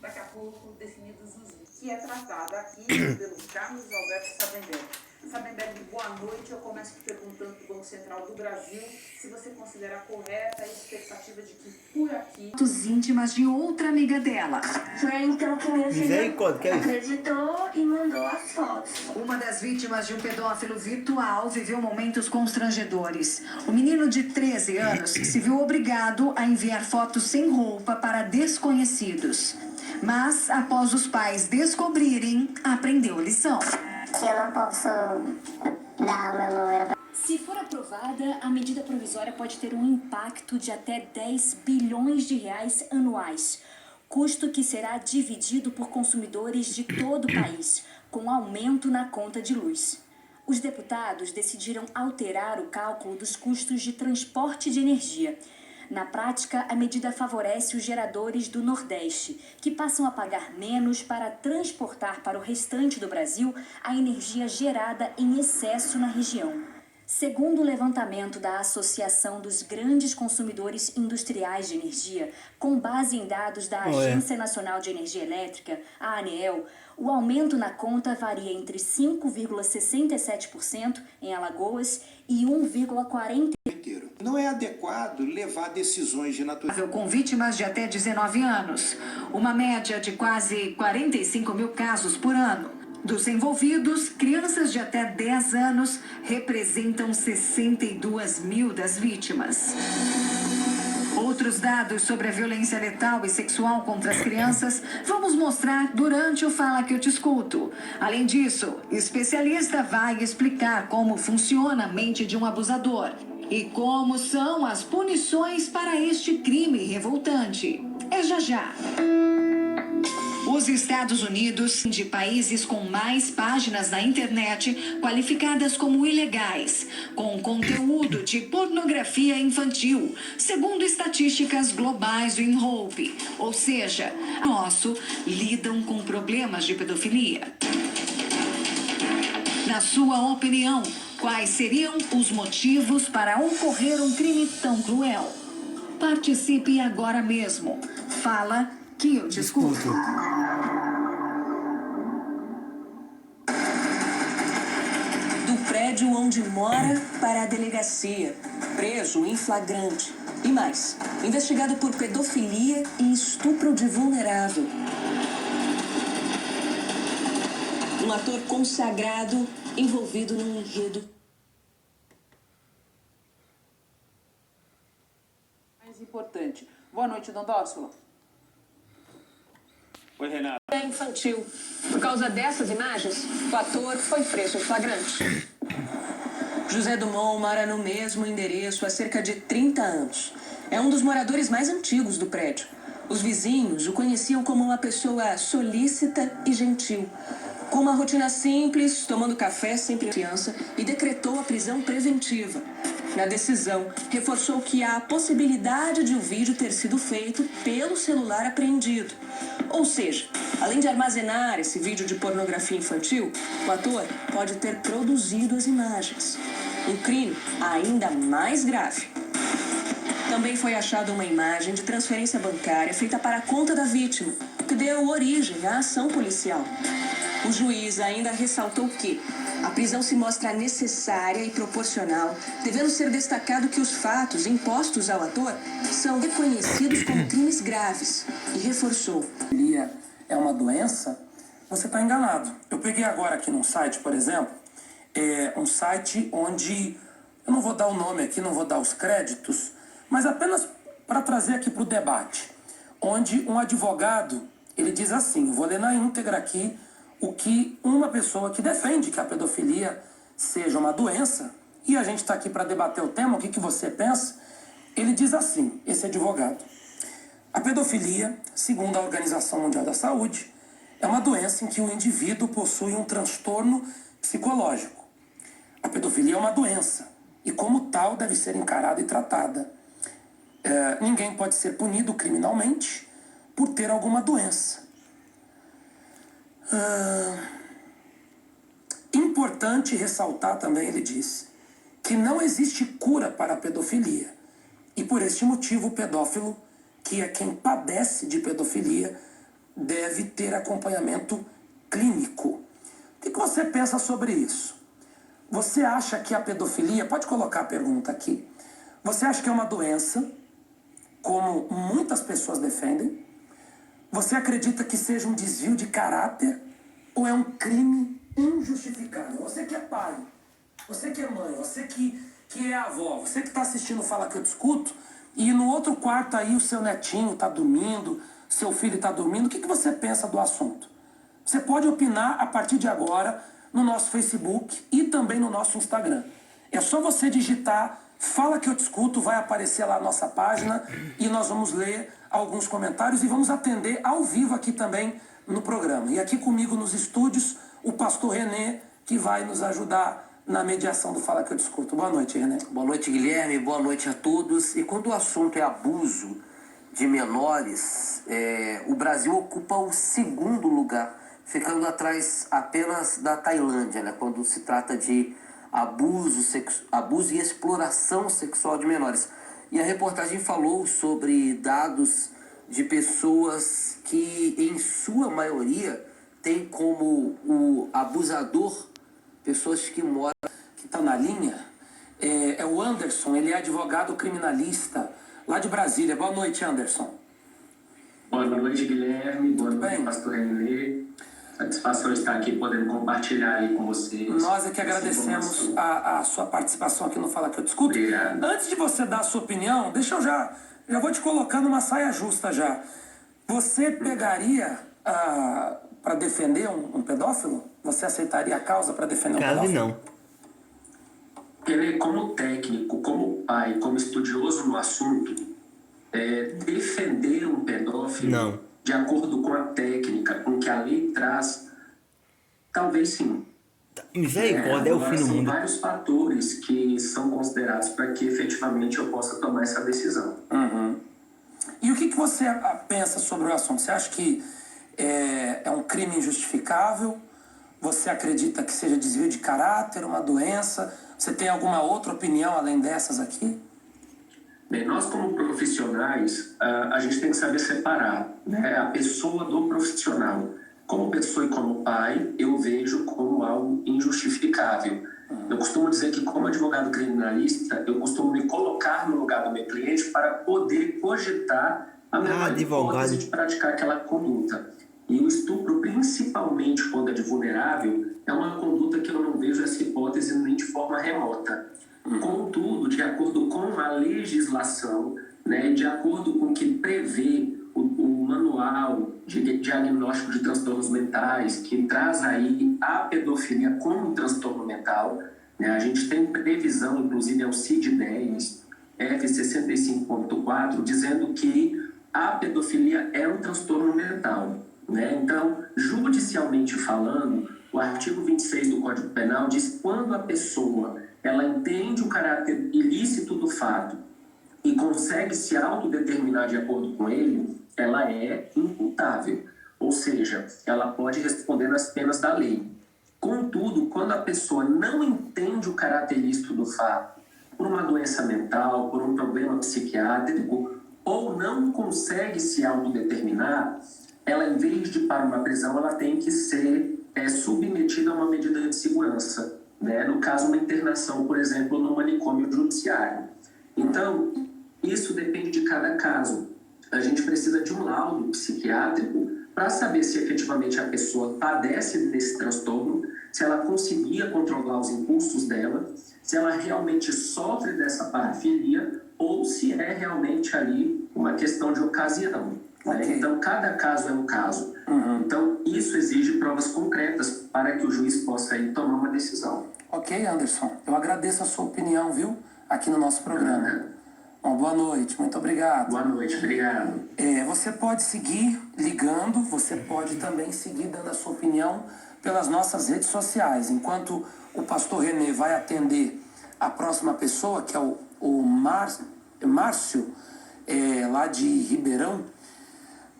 Daqui a pouco, definidos os itens, que é tratado aqui pelo Carlos Alberto Sabenberg. Sabenberg, boa noite. Eu começo te perguntando do Banco Central do Brasil se você considera correta a expectativa de que por aqui... Fotos íntimas de outra amiga dela. Foi então que minha filha acreditou e mandou as fotos. Uma das vítimas de um pedófilo virtual viveu momentos constrangedores. O menino de 13 anos se viu obrigado a enviar fotos sem roupa para desconhecidos. Mas, após os pais descobrirem, aprendeu a lição. Que eu não posso dar o meu número. Se for aprovada, a medida provisória pode ter um impacto de até 10 bilhões de reais anuais, custo que será dividido por consumidores de todo o país, com aumento na conta de luz. Os deputados decidiram alterar o cálculo dos custos de transporte de energia. Na prática, a medida favorece os geradores do Nordeste, que passam a pagar menos para transportar para o restante do Brasil a energia gerada em excesso na região. Segundo o levantamento da Associação dos Grandes Consumidores Industriais de Energia, com base em dados da Agência Nacional de Energia Elétrica, a ANEEL, o aumento na conta varia entre 5,67% em Alagoas e 1,40%. Não é adequado levar decisões de natureza... Com vítimas de até 19 anos, uma média de quase 45 mil casos por ano. Dos envolvidos, crianças de até 10 anos representam 62 mil das vítimas. Outros dados sobre a violência letal e sexual contra as crianças vamos mostrar durante o Fala Que Eu Te Escuto. Além disso, o especialista vai explicar como funciona a mente de um abusador e como são as punições para este crime revoltante. É já já. Os Estados Unidos, de países com mais páginas na internet qualificadas como ilegais, com conteúdo de pornografia infantil, segundo estatísticas globais do INHOPE, ou seja, nosso, lidam com problemas de pedofilia. Na sua opinião, quais seriam os motivos para ocorrer um crime tão cruel? Participe agora mesmo. Fala que eu te escuto. Do prédio onde mora para a delegacia. Preso em flagrante. E mais, investigado por pedofilia e estupro de vulnerável. Um ator consagrado envolvido num enredo. Mais importante. Boa noite, Dondóssola. Oi, Renata. É infantil. Por causa dessas imagens, o ator foi preso em flagrante. José Dumont mora no mesmo endereço há cerca de 30 anos. É um dos moradores mais antigos do prédio. Os vizinhos o conheciam como uma pessoa solícita e gentil, com uma rotina simples, tomando café sempre criança, e decretou a prisão preventiva. Na decisão, reforçou que há a possibilidade de o vídeo ter sido feito pelo celular apreendido. Ou seja, além de armazenar esse vídeo de pornografia infantil, o ator pode ter produzido as imagens. Um crime ainda mais grave. Também foi achada uma imagem de transferência bancária feita para a conta da vítima, que deu origem à ação policial. O juiz ainda ressaltou que a prisão se mostra necessária e proporcional, devendo ser destacado que os fatos impostos ao ator são reconhecidos como crimes graves, e reforçou. É uma doença, você está enganado. Eu peguei agora aqui num site, por exemplo, um site onde, eu não vou dar o nome aqui, não vou dar os créditos, mas apenas para trazer aqui para o debate, onde um advogado, ele diz assim, eu vou ler na íntegra aqui, o que uma pessoa que defende que a pedofilia seja uma doença, e a gente está aqui para debater o tema, o que você pensa, ele diz assim, esse advogado: a pedofilia, segundo a Organização Mundial da Saúde, é uma doença em que o indivíduo possui um transtorno psicológico. A pedofilia é uma doença e, como tal, deve ser encarada e tratada. Ninguém pode ser punido criminalmente por ter alguma doença. Importante ressaltar também, ele diz, que não existe cura para a pedofilia. E por este motivo, o pedófilo, que é quem padece de pedofilia, deve ter acompanhamento clínico. O que você pensa sobre isso? Você acha que a pedofilia, pode colocar a pergunta aqui, você acha que é uma doença, como muitas pessoas defendem? Você acredita que seja um desvio de caráter ou é um crime injustificável? Você que é pai, você que é mãe, você que é avó, você que está assistindo o Fala Que Eu Discuto, e no outro quarto aí o seu netinho está dormindo, seu filho está dormindo, o que você pensa do assunto? Você pode opinar a partir de agora no nosso Facebook e também no nosso Instagram. É só você digitar Fala Que Eu Discuto, vai aparecer lá a nossa página e nós vamos ler alguns comentários e vamos atender ao vivo aqui também no programa. E aqui comigo nos estúdios, o pastor René, que vai nos ajudar na mediação do Fala Que Eu Discuto. Boa noite, René. Boa noite, Guilherme. Boa noite a todos. E quando o assunto é abuso de menores, o Brasil ocupa o segundo lugar, ficando atrás apenas da Tailândia, né, quando se trata de abuso e exploração sexual de menores. E a reportagem falou sobre dados de pessoas que, em sua maioria, têm como o abusador pessoas que moram... Que está na linha é o Anderson, ele é advogado criminalista lá de Brasília. Boa noite, Anderson. Boa noite, Guilherme. Boa noite, pastor René. Satisfação estar aqui podendo compartilhar aí com vocês. Nós é que agradecemos a sua participação aqui no Fala Que Eu Discuto. Obrigado. Antes de você dar a sua opinião, deixa eu já vou te colocar numa saia justa já. Você pegaria para defender um pedófilo? Você aceitaria a causa para defender um pedófilo? Não. Ele, como técnico, como pai, como estudioso no assunto, defender um pedófilo, não, de acordo com a técnica, com que a lei traz, talvez sim. Misericórdia, é o fim do mundo. São vários fatores que são considerados para que efetivamente eu possa tomar essa decisão. Uhum. E o que você pensa sobre o assunto? Você acha que é um crime injustificável? Você acredita que seja desvio de caráter, uma doença? Você tem alguma outra opinião além dessas aqui? Bem, nós como profissionais, a gente tem que saber separar, né, a pessoa do profissional. Como pessoa e como pai, eu vejo como algo injustificável. Eu costumo dizer que, como advogado criminalista, eu costumo me colocar no lugar do meu cliente para poder cogitar a melhor hipótese de praticar aquela conduta. E o estupro, principalmente quando é de vulnerável, é uma conduta que eu não vejo essa hipótese nem de forma remota. Contudo, de acordo com a legislação, né, de acordo com o que prevê o manual de diagnóstico de transtornos mentais, que traz aí a pedofilia como um transtorno mental, né, a gente tem previsão, inclusive, é o CID-10, F65.4, dizendo que a pedofilia é um transtorno mental. Né? Então, judicialmente falando, o artigo 26 do Código Penal diz que quando a pessoa ela entende o caráter ilícito do fato e consegue se autodeterminar de acordo com ele, ela é imputável. Ou seja, ela pode responder nas penas da lei. Contudo, quando a pessoa não entende o caráter ilícito do fato, por uma doença mental, por um problema psiquiátrico, ou não consegue se autodeterminar, ela, em vez de ir para uma prisão, ela tem que ser submetida a uma medida de segurança. Né? No caso, uma internação, por exemplo, no manicômio judiciário. Então, isso depende de cada caso. a gente precisa de um laudo psiquiátrico para saber se efetivamente a pessoa padece desse transtorno, se ela conseguia controlar os impulsos dela, se ela realmente sofre dessa parafilia ou se é realmente ali uma questão de ocasião. Né? Então, cada caso é um caso. Então, isso exige provas concretas para que o juiz possa aí tomar uma decisão. Ok, Anderson. Eu agradeço a sua opinião, viu? Aqui no nosso programa. Uma boa noite. Muito obrigado. Boa noite. Obrigado. Você pode seguir ligando, você pode também seguir dando a sua opinião pelas nossas redes sociais. Enquanto o pastor Renê vai atender a próxima pessoa, que é o Márcio, lá de Ribeirão,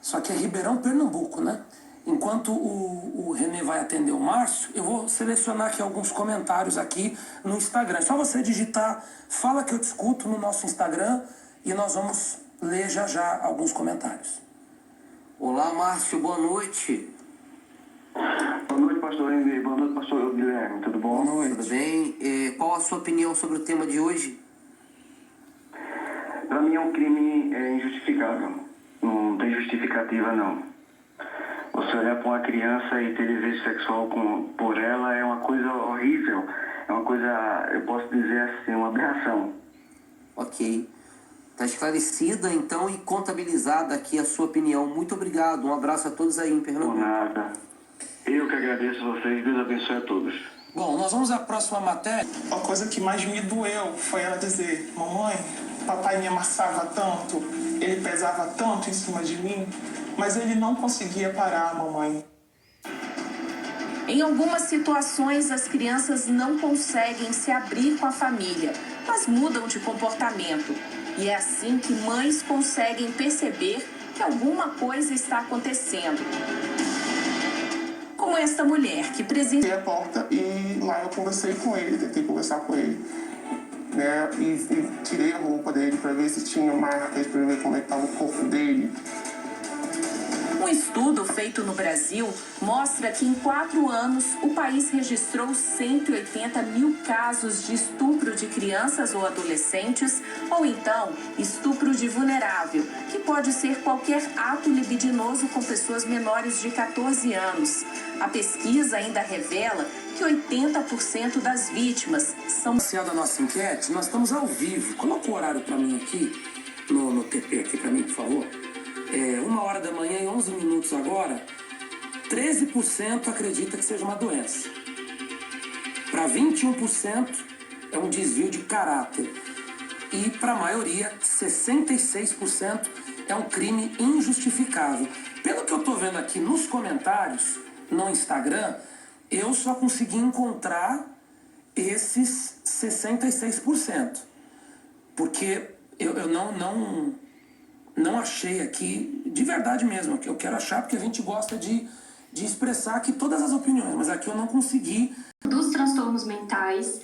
só que é Ribeirão, Pernambuco, né? Enquanto o Renê vai atender o Márcio, eu vou selecionar aqui alguns comentários aqui no Instagram. É só você digitar Fala Que Eu Te Escuto no nosso Instagram e nós vamos ler já alguns comentários. Olá, Márcio, boa noite. Boa noite, pastor Renê. Boa noite, pastor Guilherme. Tudo bom? Boa noite. Tudo bem? Qual a sua opinião sobre o tema de hoje? Para mim é um crime injustificável. Não tem justificativa, não. Você olhar para uma criança e ter desejo sexual por ela é uma coisa horrível. É uma coisa, eu posso dizer assim, uma aberração. Ok. Está esclarecida, então, e contabilizada aqui a sua opinião. Muito obrigado. Um abraço a todos aí em Pernambuco. Por nada. Eu que agradeço a vocês. Deus abençoe a todos. Bom, nós vamos à próxima matéria. A coisa que mais me doeu foi ela dizer: mamãe, papai me amassava tanto, ele pesava tanto em cima de mim, mas ele não conseguia parar, mamãe. Em algumas situações, as crianças não conseguem se abrir com a família, mas mudam de comportamento. E é assim que mães conseguem perceber que alguma coisa está acontecendo. Como esta mulher que presenciou a porta e lá eu conversei com ele, tentei conversar com ele, né? E tirei a roupa dele para ver se tinha marcas, para ver como é que estava o corpo dele. Um estudo feito no Brasil mostra que em 4 anos o país registrou 180 mil casos de estupro de crianças ou adolescentes, ou então estupro de vulnerável, que pode ser qualquer ato libidinoso com pessoas menores de 14 anos. A pesquisa ainda revela que 80% das vítimas são... Iniciada a nossa enquete, nós estamos ao vivo. Coloca o horário para mim aqui, no TP aqui para mim, por favor. 1h da manhã e 11 minutos agora, 13% acredita que seja uma doença. Para 21% é um desvio de caráter. E para a maioria, 66% é um crime injustificável. Pelo que eu estou vendo aqui nos comentários, no Instagram, eu só consegui encontrar esses 66%. Porque eu não achei aqui, de verdade mesmo, que eu quero achar porque a gente gosta de expressar aqui todas as opiniões, mas aqui eu não consegui. Dos transtornos mentais,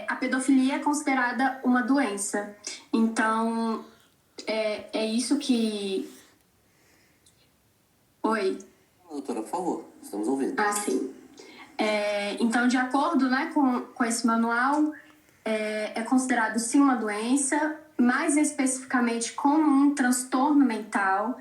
a pedofilia é considerada uma doença. Então, é isso que... Oi? Doutora, por favor, estamos ouvindo. Ah, sim. Então, de acordo, né, com esse manual, é considerado sim uma doença, mais especificamente como um transtorno mental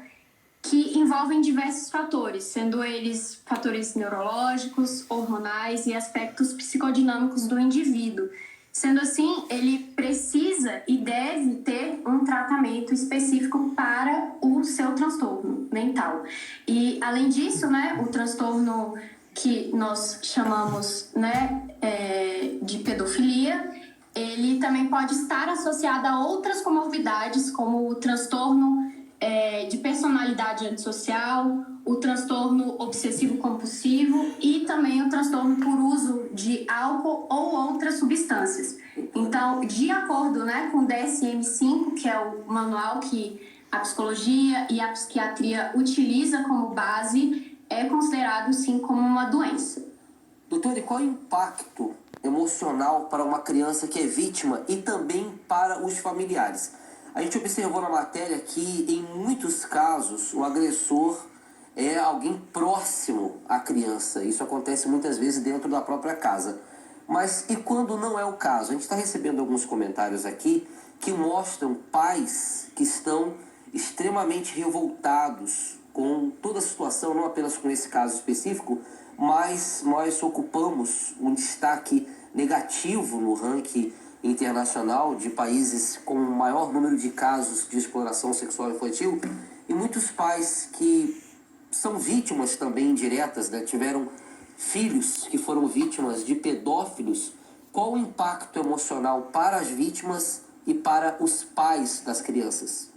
que envolvem diversos fatores, sendo eles fatores neurológicos, hormonais e aspectos psicodinâmicos do indivíduo. Sendo assim, ele precisa e deve ter um tratamento específico para o seu transtorno mental. E, além disso, né, o transtorno que nós chamamos, né, de pedofilia, ele também pode estar associado a outras comorbidades, como o transtorno de personalidade antissocial, o transtorno obsessivo-compulsivo e também o transtorno por uso de álcool ou outras substâncias. Então, de acordo, né, com o DSM-5, que é o manual que a psicologia e a psiquiatria utiliza como base, é considerado, sim, como uma doença. Doutor, e qual é o impacto emocional para uma criança que é vítima e também para os familiares? A gente observou na matéria que, em muitos casos, o agressor é alguém próximo à criança. Isso acontece muitas vezes dentro da própria casa. Mas e quando não é o caso? A gente está recebendo alguns comentários aqui que mostram pais que estão extremamente revoltados com toda a situação, não apenas com esse caso específico, mas nós ocupamos um destaque negativo no ranking internacional de países com o maior número de casos de exploração sexual infantil, e muitos pais que são vítimas também indiretas, né? Tiveram filhos que foram vítimas de pedófilos. Qual o impacto emocional para as vítimas e para os pais das crianças?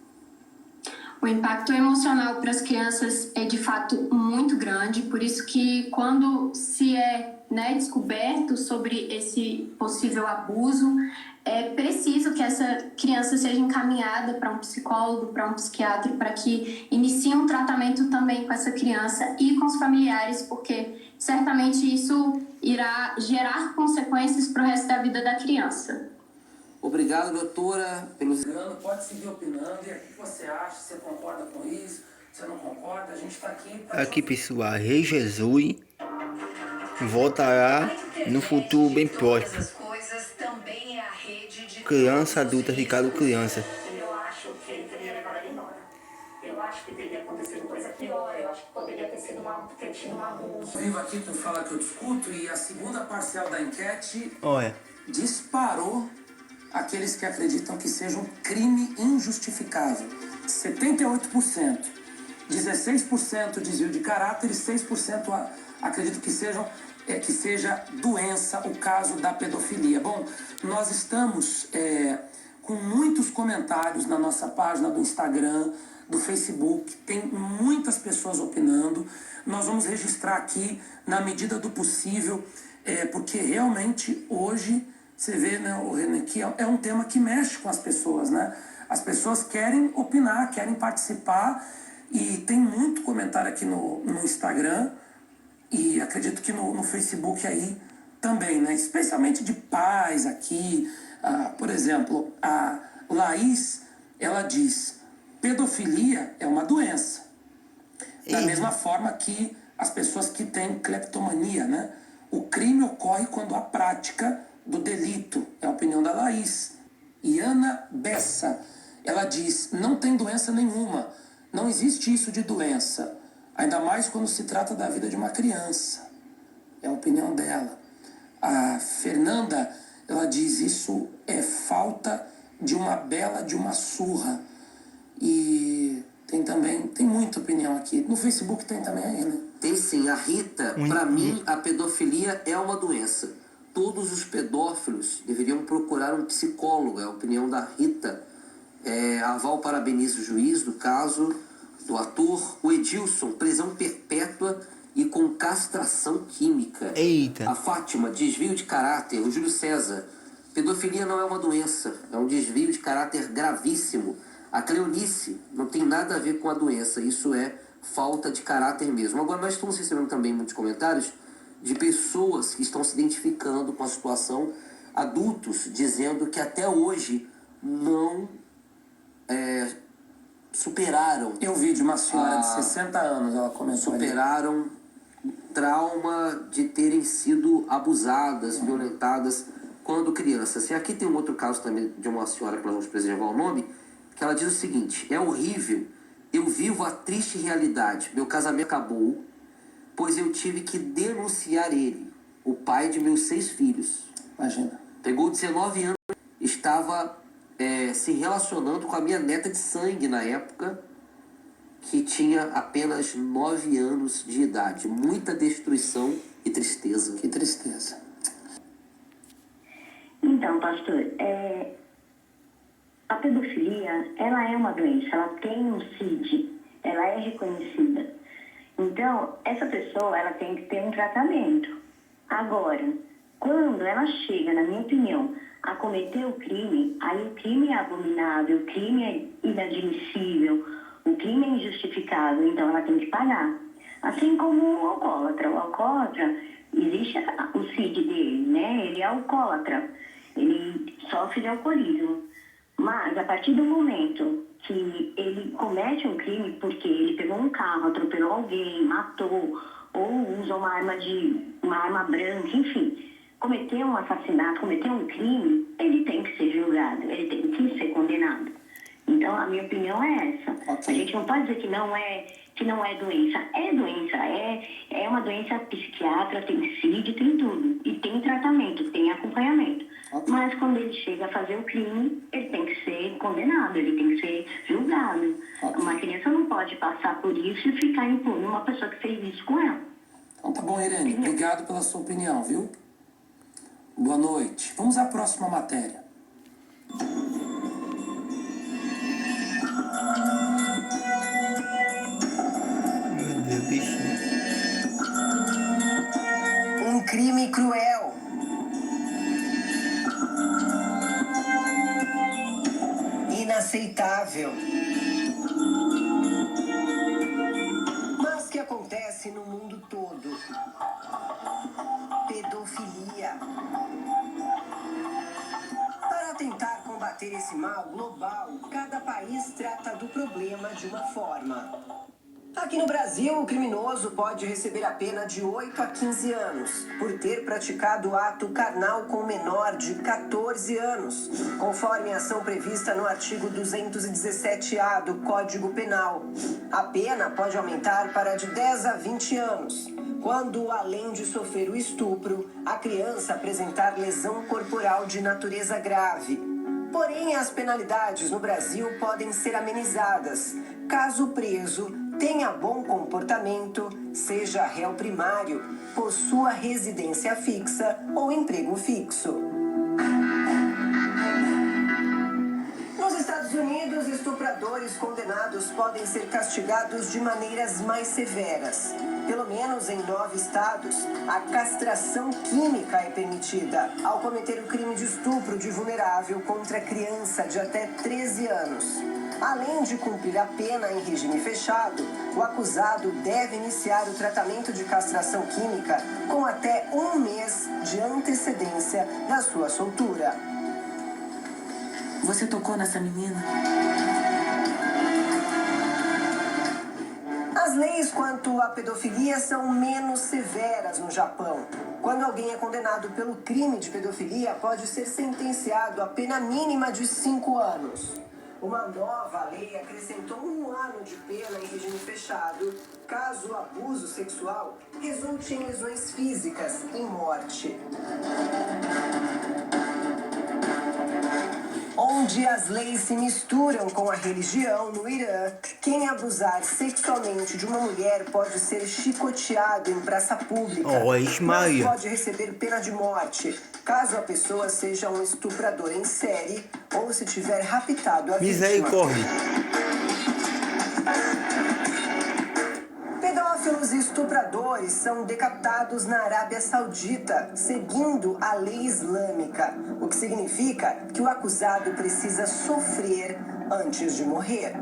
O impacto emocional para as crianças é de fato muito grande, por isso que quando se é descoberto sobre esse possível abuso, é preciso que essa criança seja encaminhada para um psicólogo, para um psiquiatra, para que inicie um tratamento também com essa criança e com os familiares, porque certamente isso irá gerar consequências para o resto da vida da criança. Obrigado, doutora, pelos... Pode seguir opinando. E o que você acha? Você concorda com isso? Você não concorda? A gente está aqui... Aqui, pessoal, Rei Jesus voltará no futuro bem próximo. Criança, adulta, Ricardo criança. Eu acho que ele teria levado ela embora. Eu acho que teria acontecido coisa pior. Eu acho que poderia ter tido um abuso. Vivo aqui com Fala Que Eu Discuto, e a segunda parcial da enquete disparou aqueles que acreditam que seja um crime injustificável. 78%. 16% desvio de caráter e 6% acreditam que seja doença o caso da pedofilia. Bom, nós estamos com muitos comentários na nossa página do Instagram, do Facebook, tem muitas pessoas opinando. Nós vamos registrar aqui na medida do possível, porque realmente hoje você vê, né, Renan, que é um tema que mexe com as pessoas, né? As pessoas querem opinar, querem participar, e tem muito comentário aqui no Instagram, e acredito que no Facebook aí também, né? Especialmente de pais aqui. Por exemplo, a Laís, ela diz: pedofilia é uma doença. Da mesma forma que as pessoas que têm cleptomania, né? O crime ocorre quando a prática do delito, é a opinião da Laís. E Ana Bessa, ela diz: não tem doença nenhuma, não existe isso de doença, ainda mais quando se trata da vida de uma criança. É a opinião dela. A Fernanda, ela diz: isso é falta de uma surra. E tem muita opinião aqui. No Facebook tem também aí, né? Tem sim. A Rita, para mim, a pedofilia é uma doença. Todos os pedófilos deveriam procurar um psicólogo, é a opinião da Rita. A Val parabeniza o juiz do caso do ator. O Edilson, prisão perpétua e com castração química. Eita. A Fátima, desvio de caráter. O Júlio César, pedofilia não é uma doença, é um desvio de caráter gravíssimo. A Cleonice, não tem nada a ver com a doença, isso é falta de caráter mesmo. Agora, nós estamos recebendo também muitos comentários de pessoas que estão se identificando com a situação, adultos, dizendo que até hoje não superaram. Eu vi de uma senhora de 60 anos, ela comentou. Superaram o trauma de terem sido abusadas, violentadas quando crianças. E aqui tem um outro caso também de uma senhora que nós vamos preservar o nome, que ela diz o seguinte: é horrível, eu vivo a triste realidade, meu casamento acabou, pois eu tive que denunciar ele, o pai de meus 6 filhos. Imagina. Pegou 19 anos, estava se relacionando com a minha neta de sangue na época, que tinha apenas 9 anos de idade. Muita destruição e tristeza. Que tristeza. Então, pastor, a pedofilia, ela é uma doença, ela tem um CID, ela é reconhecida. Então, essa pessoa, ela tem que ter um tratamento. Agora, quando ela chega, na minha opinião, a cometer o crime, aí o crime é abominável, o crime é inadmissível, o crime é injustificável, então ela tem que pagar. Assim como o alcoólatra. O alcoólatra, existe o CID dele, né? Ele é alcoólatra, ele sofre de alcoolismo. Mas, a partir do momento que ele comete um crime porque ele pegou um carro, atropelou alguém, matou, ou usa uma arma branca, enfim, cometeu um assassinato, cometeu um crime, ele tem que ser julgado, ele tem que ser condenado. Então, a minha opinião é essa. A gente não pode dizer que não é doença. É doença, é uma doença psiquiátrica, tem CID, tem tudo. E tem tratamento, tem acompanhamento. Mas quando ele chega a fazer o crime, ele tem que ser condenado, ele tem que ser julgado. Uma criança não pode passar por isso e ficar impune uma pessoa que fez isso com ela. Então tá bom, Irene. Obrigado pela sua opinião, viu? Boa noite. Vamos à próxima matéria. Meu Deus, bichinho. Um crime cruel. Inaceitável. Mas que acontece no mundo todo. Pedofilia. Para tentar combater esse mal global, cada país trata do problema de uma forma. Aqui no Brasil, o criminoso pode receber a pena de 8 a 15 anos por ter praticado ato carnal com menor de 14 anos, conforme a ação prevista no artigo 217-A do Código Penal. A pena pode aumentar para de 10 a 20 anos, quando, além de sofrer o estupro, a criança apresentar lesão corporal de natureza grave. Porém, as penalidades no Brasil podem ser amenizadas, caso o preso tenha bom comportamento, seja réu primário, possua residência fixa ou emprego fixo. Nos Estados Unidos, estupradores condenados podem ser castigados de maneiras mais severas. Pelo menos em 9 estados, a castração química é permitida ao cometer o crime de estupro de vulnerável contra criança de até 13 anos. Além de cumprir a pena em regime fechado, o acusado deve iniciar o tratamento de castração química com até 1 mês de antecedência da sua soltura. Você tocou nessa menina? As leis quanto à pedofilia são menos severas no Japão. Quando alguém é condenado pelo crime de pedofilia, pode ser sentenciado a pena mínima de 5 anos. Uma nova lei acrescentou 1 ano de pena em regime fechado, caso o abuso sexual resulte em lesões físicas e morte. Onde as leis se misturam com a religião, no Irã, quem abusar sexualmente de uma mulher pode ser chicoteado em praça pública, mas pode receber pena de morte, caso a pessoa seja um estuprador em série ou se tiver raptado a vítima. Misericórdia. Pedófilos e estupradores são decapitados na Arábia Saudita, seguindo a lei islâmica, o que significa que o acusado precisa sofrer antes de morrer.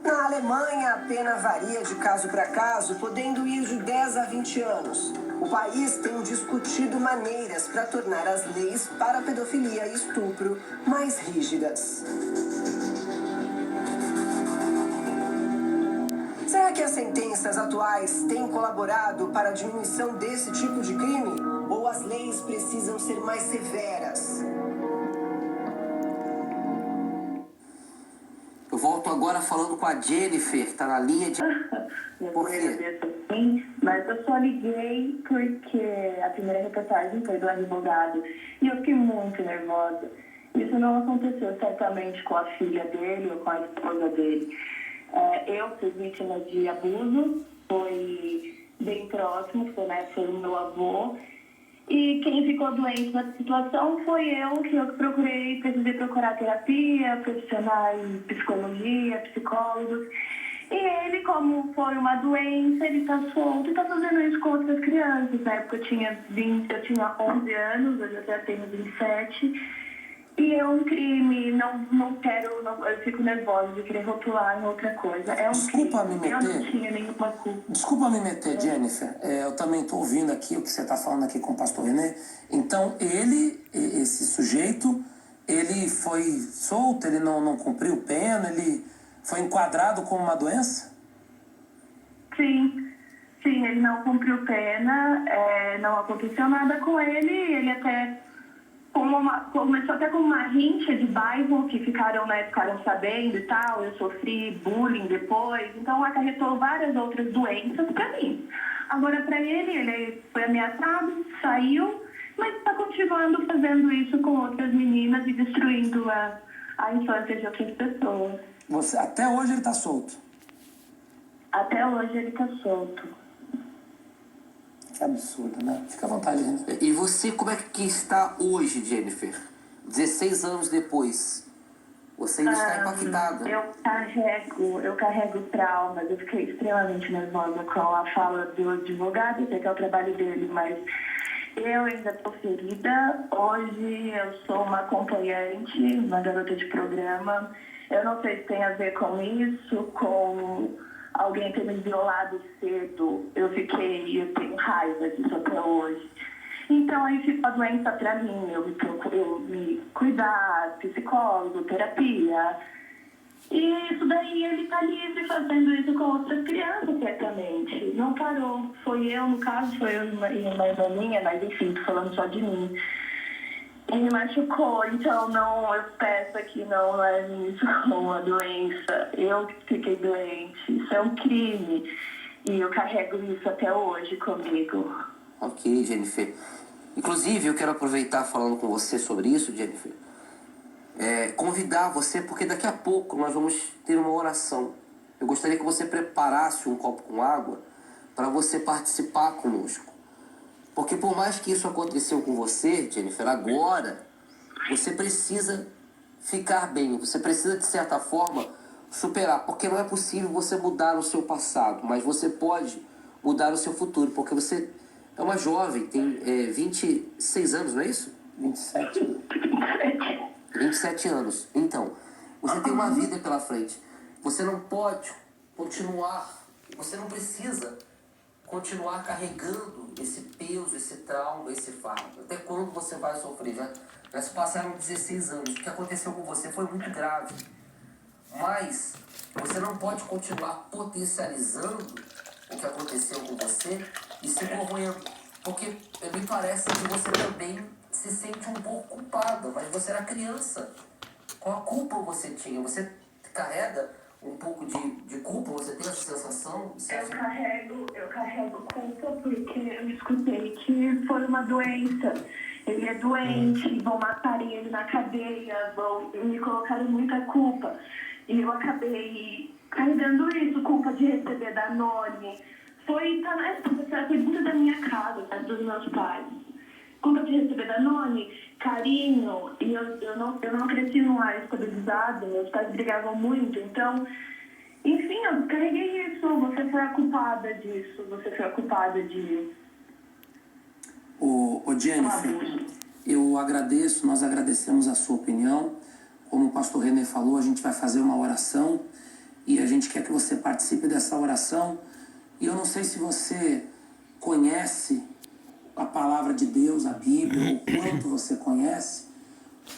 Na Alemanha, a pena varia de caso para caso, podendo ir de 10 a 20 anos. O país tem discutido maneiras para tornar as leis para pedofilia e estupro mais rígidas. Será que as sentenças atuais têm colaborado para a diminuição desse tipo de crime? Ou as leis precisam ser mais severas? Eu volto agora falando com a Jennifer, que está na linha de... Por quê? Mas eu só liguei porque a primeira reportagem foi do advogado e eu fiquei muito nervosa. Isso não aconteceu certamente com a filha dele ou com a esposa dele. Eu fui vítima de abuso, foi bem próximo, foi o meu avô. E quem ficou doente nessa situação foi eu que precisei procurar terapia, profissionais, psicologia, psicólogos. E ele, como foi uma doença, ele tá solto e tá fazendo isso com outras crianças. Na época eu tinha 11 anos, hoje eu já tenho 27. E é um crime, eu fico nervosa de querer rotular em outra coisa. É um Desculpa crime, me meter. Eu não tinha nenhuma culpa. Desculpa me meter, Jennifer. Eu também estou ouvindo aqui o que você está falando aqui com o pastor René. Então, esse sujeito, ele foi solto, ele não cumpriu pena, ele foi enquadrado como uma doença? Sim, ele não cumpriu pena, não aconteceu nada com ele, ele até começou até com uma rincha de bairro que ficaram sabendo e tal. Eu sofri bullying depois, então acarretou várias outras doenças para mim. Agora, para ele foi ameaçado, saiu, mas está continuando fazendo isso com outras meninas e destruindo a infância de outras pessoas. Até hoje ele está solto? Até hoje ele está solto. Que absurdo, né? Fica à vontade, Jennifer. E você, como é que está hoje, Jennifer? 16 anos depois. Você ainda está impactada. Eu carrego traumas. Eu fiquei extremamente nervosa com a fala do advogado. Eu sei que é o trabalho dele, mas eu ainda estou ferida. Hoje eu sou uma acompanhante, uma garota de programa. Eu não sei se tem a ver com isso, com alguém ter me violado cedo. Eu tenho raiva disso até hoje. Então aí ficou a doença pra mim. Eu me cuidar, psicólogo, terapia. E isso daí ele tá livre fazendo isso com outras crianças, certamente. Não parou. Foi eu, no caso, foi eu e uma irmã minha, mas enfim, tô falando só de mim. E me machucou, então eu peço aqui, não leve isso como uma doença. Eu fiquei doente, isso é um crime. E eu carrego isso até hoje comigo. Ok, Jennifer. Inclusive, eu quero aproveitar falando com você sobre isso, Jennifer. Convidar você, porque daqui a pouco nós vamos ter uma oração. Eu gostaria que você preparasse um copo com água para você participar conosco. Porque por mais que isso aconteceu com você, Jennifer, agora você precisa ficar bem. Você precisa, de certa forma, superar. Porque não é possível você mudar o seu passado, mas você pode mudar o seu futuro. Porque você é uma jovem, tem 26 anos, não é isso? 27. 27 anos. Então, você tem uma vida pela frente. Você não pode continuar, você não precisa continuar carregando esse peso, esse trauma, esse fardo. Até quando você vai sofrer? Já se passaram 16 anos. O que aconteceu com você foi muito grave. Mas você não pode continuar potencializando o que aconteceu com você e se corroendo. Porque me parece que você também se sente um pouco culpada, mas você era criança. Qual a culpa você tinha? Você carrega um pouco de culpa? Você tem essa sensação? Eu carrego culpa porque eu escutei que foi uma doença. Ele é doente, vão matar ele na cadeia, me colocaram muita culpa. E eu acabei carregando isso, culpa de receber Danone. Foi dentro da minha casa, dos meus pais. Culpa de receber Danone, carinho, e eu não cresci num lar estabilizado, meus pais brigavam muito, então, enfim, eu carreguei isso, você foi a culpada disso, você foi a culpada de... Ô Jennifer, eu agradeço, nós agradecemos a sua opinião. Como o pastor René falou, a gente vai fazer uma oração e a gente quer que você participe dessa oração. E eu não sei se você conhece a palavra de Deus, a Bíblia, o quanto você conhece,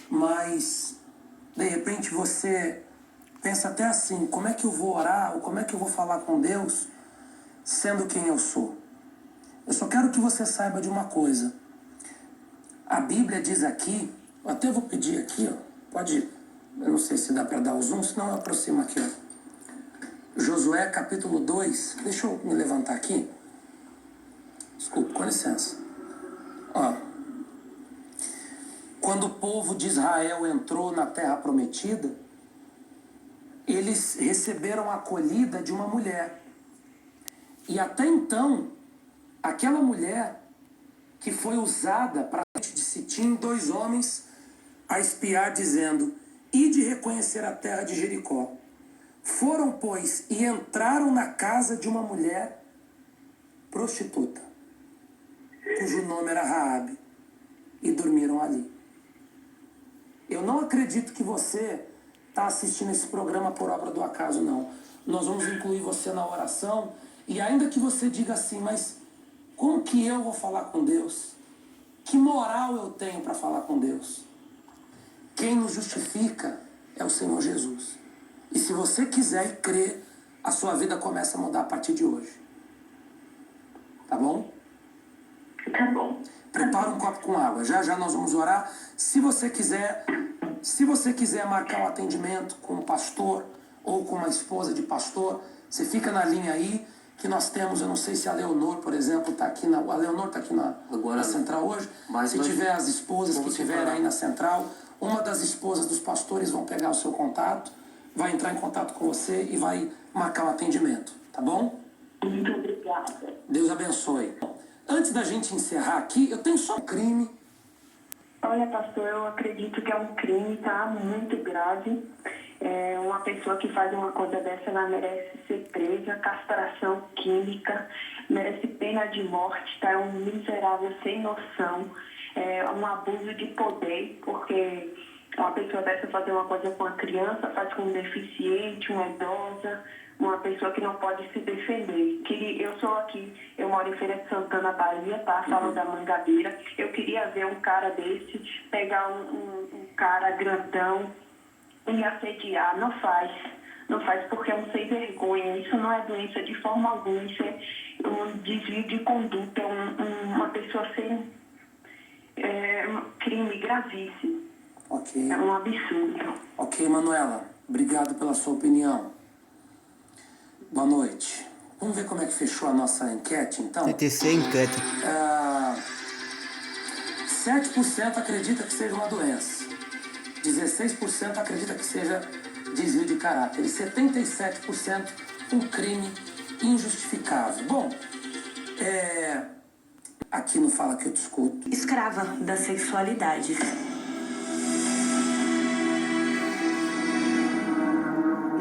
mas de repente você pensa até assim, como é que eu vou orar, ou como é que eu vou falar com Deus sendo quem eu sou? Eu só quero que você saiba de uma coisa. A Bíblia diz aqui, eu até vou pedir aqui, ó, pode ir, eu não sei se dá para dar o zoom, senão eu aproximo aqui, ó. Josué capítulo 2, deixa eu me levantar aqui. Desculpa, com licença. Ó. Quando o povo de Israel entrou na terra prometida, eles receberam a acolhida de uma mulher. E até então, aquela mulher que foi usada para de Sitim, 2 homens a espiar, dizendo: ide reconhecer a terra de Jericó. Foram, pois, e entraram na casa de uma mulher prostituta, cujo nome era Raabe, e dormiram ali. Eu não acredito que você está assistindo esse programa por obra do acaso, não. Nós vamos incluir você na oração, e ainda que você diga assim, mas como que eu vou falar com Deus? Que moral eu tenho para falar com Deus? Quem nos justifica é o Senhor Jesus. E se você quiser e crer, a sua vida começa a mudar a partir de hoje. Tá bom? Tá bom. Prepara um copo com água. Já já nós vamos orar. Se você quiser marcar um atendimento com um pastor ou com uma esposa de pastor, você fica na linha aí, que nós temos, eu não sei se a Leonor, por exemplo, está aqui a Leonor está aqui na central hoje. Se tiver as esposas que estiverem aí na central, uma das esposas dos pastores vão pegar o seu contato, vai entrar em contato com você e vai marcar um atendimento, tá bom? Muito obrigada. Deus abençoe. Antes da gente encerrar aqui, eu tenho só um crime. Olha, pastor, eu acredito que é um crime, tá? Muito grave. Uma pessoa que faz uma coisa dessa, ela merece ser presa, castração química, merece pena de morte, tá? É um miserável sem noção, um abuso de poder, porque uma pessoa dessa fazer uma coisa com uma criança, faz com um deficiente, uma idosa, uma pessoa que não pode se defender. Eu sou aqui, eu moro em Feira de Santana, Bahia, tá? Falo da Mangabeira. Eu queria ver um cara desse, pegar um cara grandão e assediar. Não faz porque é um sem vergonha. Isso não é doença de forma alguma, isso é um desvio de conduta, uma pessoa sem um crime gravíssimo. Ok. É um absurdo. Ok, Manuela, obrigado pela sua opinião. Boa noite. Vamos ver como é que fechou a nossa enquete, então? Tem que ser enquete. 7% acredita que seja uma doença. 16% acredita que seja desvio de caráter. E 77% um crime injustificável. Bom, aqui no Fala Que Eu Discuto. Escrava da sexualidade.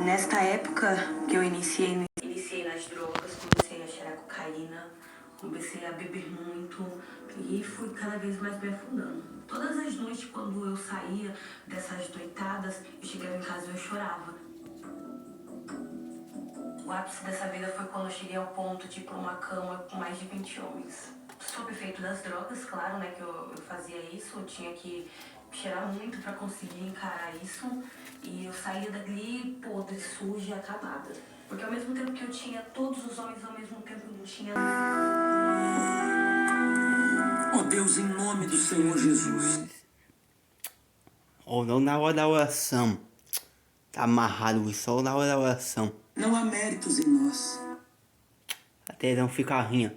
Nesta época que eu iniciei nas drogas, comecei a cheirar cocaína, comecei a beber muito e fui cada vez mais me afundando. Todas as noites, quando eu saía dessas noitadas, eu chegava em casa e eu chorava. O ápice dessa vida foi quando eu cheguei ao ponto de ir para uma cama com mais de 20 homens. Sob efeito das drogas, claro, né, que eu fazia isso, eu tinha que cheirar muito para conseguir encarar isso. E eu saía dali podre, suja, acabada. Porque ao mesmo tempo que eu tinha todos os homens, ao mesmo tempo eu não tinha... Oh Deus, em nome do Senhor Jesus. Ou não na hora da oração. Tá amarrado só na hora da oração. Não há méritos em nós. Até não ficar rinha.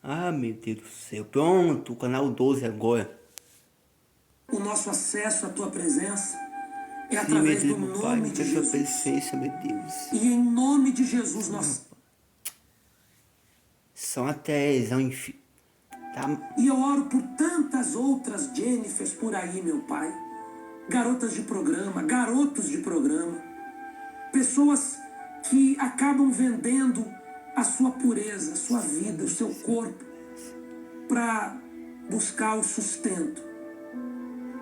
Ah, meu Deus do céu. Pronto, o canal 12 agora. O nosso acesso à tua presença é Sim, através meu do Deus, Pai, nome de Jesus. presença, meu Deus. E em nome de Jesus nós... Só uma televisão, enfim. Tá... E eu oro por tantas outras Jennifers por aí, meu Pai. Garotas de programa, garotos de programa. Pessoas que acabam vendendo a sua pureza, a sua vida, o seu corpo, para buscar o sustento.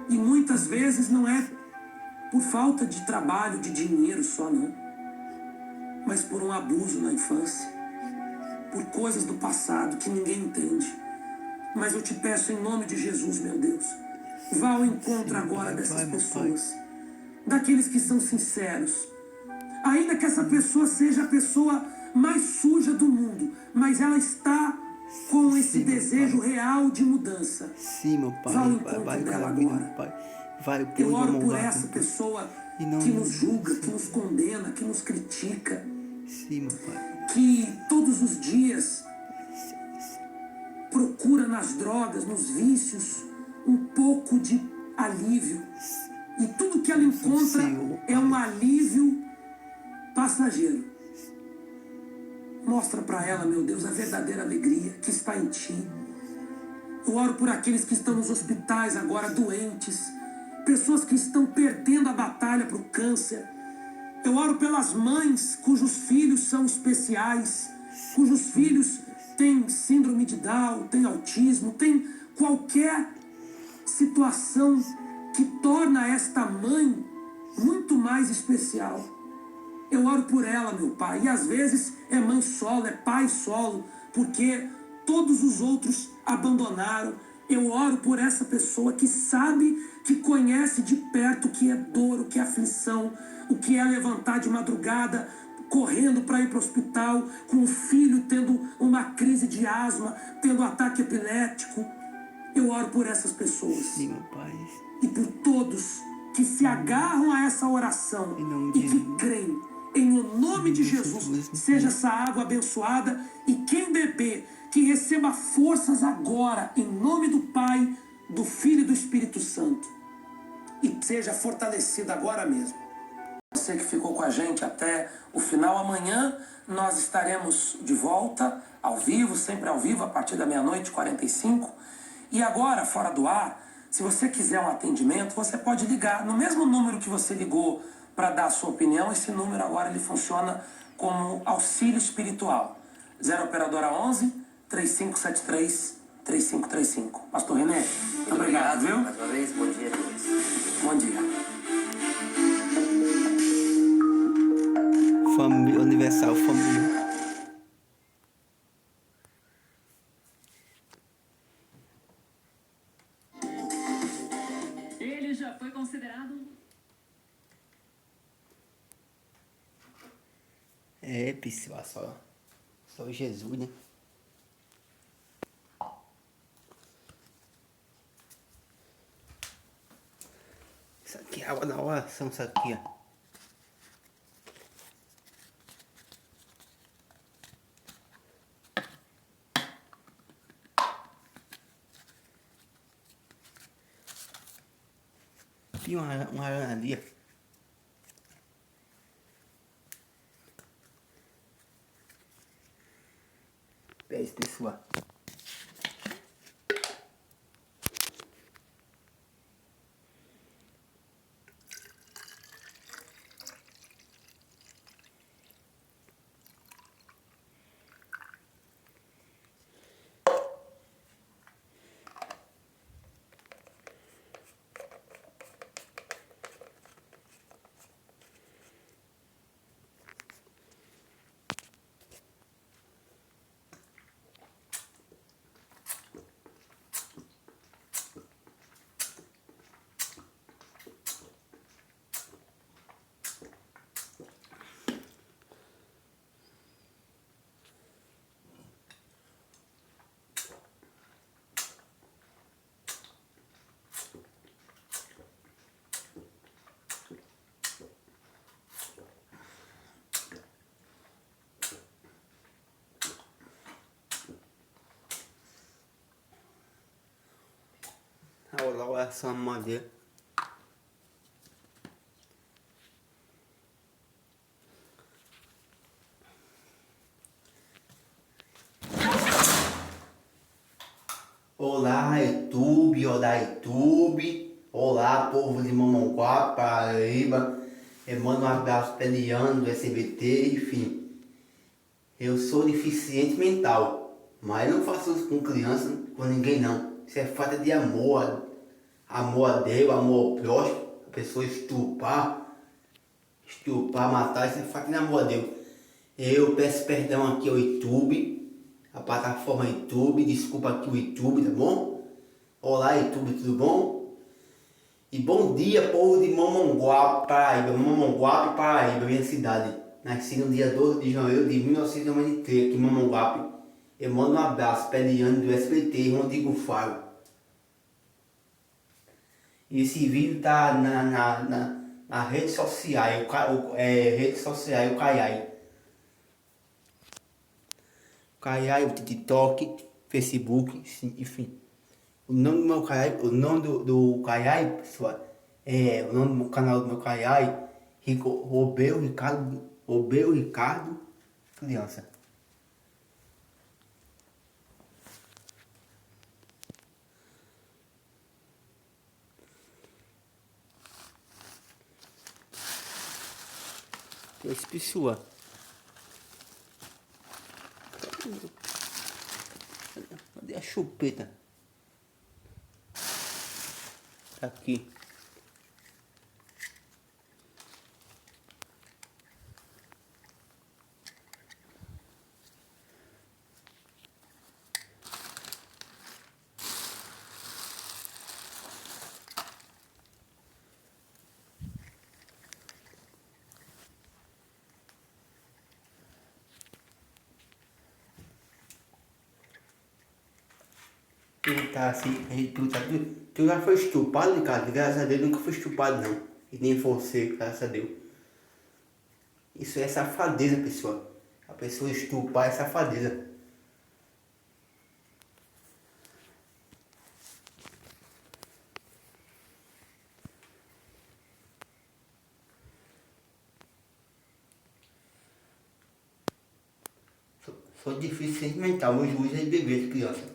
E muitas vezes não é por falta de trabalho, de dinheiro só, não. Mas por um abuso na infância, por coisas do passado que ninguém entende. Mas eu te peço em nome de Jesus, meu Deus, vá ao encontro agora dessas pessoas, daqueles que são sinceros. Ainda que essa pessoa seja a pessoa mais suja do mundo, mas ela está com esse desejo real de mudança. Sim, meu Pai. Vá ao encontro dela agora. Pai. Eu oro por essa pessoa que nos julga, que nos condena, que nos critica. Sim, meu Pai. Que todos os dias procura nas drogas, nos vícios, um pouco de alívio. E tudo que ela encontra é um alívio passageiro. Mostra para ela, meu Deus, a verdadeira alegria que está em Ti. Eu oro por aqueles que estão nos hospitais agora, doentes. Pessoas que estão perdendo a batalha para o câncer. Eu oro pelas mães cujos filhos são especiais, cujos filhos têm síndrome de Down, têm autismo, têm qualquer situação que torna esta mãe muito mais especial. Eu oro por ela, meu Pai, e às vezes é mãe solo, é pai solo, porque todos os outros abandonaram Eu oro por essa pessoa que sabe, que conhece de perto o que é dor, o que é aflição, o que é levantar de madrugada, correndo para ir para o hospital, com o filho tendo uma crise de asma, tendo ataque epilético. Eu oro por essas pessoas. Sim, meu Pai. E por todos que se agarram a essa oração e que creem em o nome de Jesus, seja essa água abençoada, e quem beber, que receba forças agora, em nome do Pai, do Filho e do Espírito Santo. E seja fortalecido agora mesmo. Você que ficou com a gente até o final, amanhã nós estaremos de volta, ao vivo, sempre ao vivo, a partir da 00:45. E agora, fora do ar, se você quiser um atendimento, você pode ligar no mesmo número que você ligou para dar a sua opinião. Esse número agora ele funciona como auxílio espiritual. 0 operadora 11 3573 3535. Pastor René, muito obrigado, viu? Mais uma vez, bom dia a todos. Bom dia. Família Universal, família. Ele já foi considerado... É, pessoal, só Jesus, né? Isso aqui é água na oração, isso aqui, ó. Tinha uma aranha ali. É isso, pessoal. A oração madeira. Olá, YouTube, olá, YouTube. Olá, povo de Mamanguape, Paraíba. Eu mando um abraço para Eliane do SBT, enfim. Eu sou deficiente mental, mas não faço isso com criança, com ninguém não. Isso é falta de amor. Amor a Deus, amor ao próximo. A pessoa estuprar, matar, isso é falta de amor a Deus. Eu peço perdão aqui ao YouTube, a plataforma YouTube, desculpa aqui o YouTube, tá bom? Olá, YouTube, tudo bom? E bom dia, povo de Mamanguape, Paraíba, minha cidade. Nasci no dia 12 de janeiro de 1993, aqui em Mamanguape. Eu mando um abraço para Eliane do SBT, Rodrigo Faro. E esse vídeo tá na rede social, o Kayai. Kayai, o TikTok, Facebook, enfim. O nome do meu Kayai, o nome do Kayai, pessoal, o nome do canal do meu Kayai, Roberto Ricardo Criança. Esse pessoal. Cadê a chupeta? Tá aqui. Tu tá assim, tu já foi estupado, cara? Graças a Deus nunca foi estupado não. E nem você, graças a Deus. Isso é safadeza, pessoal. A pessoa estupar é safadeza. Sou difícil sentimental, meu juiz é de bebê de criança.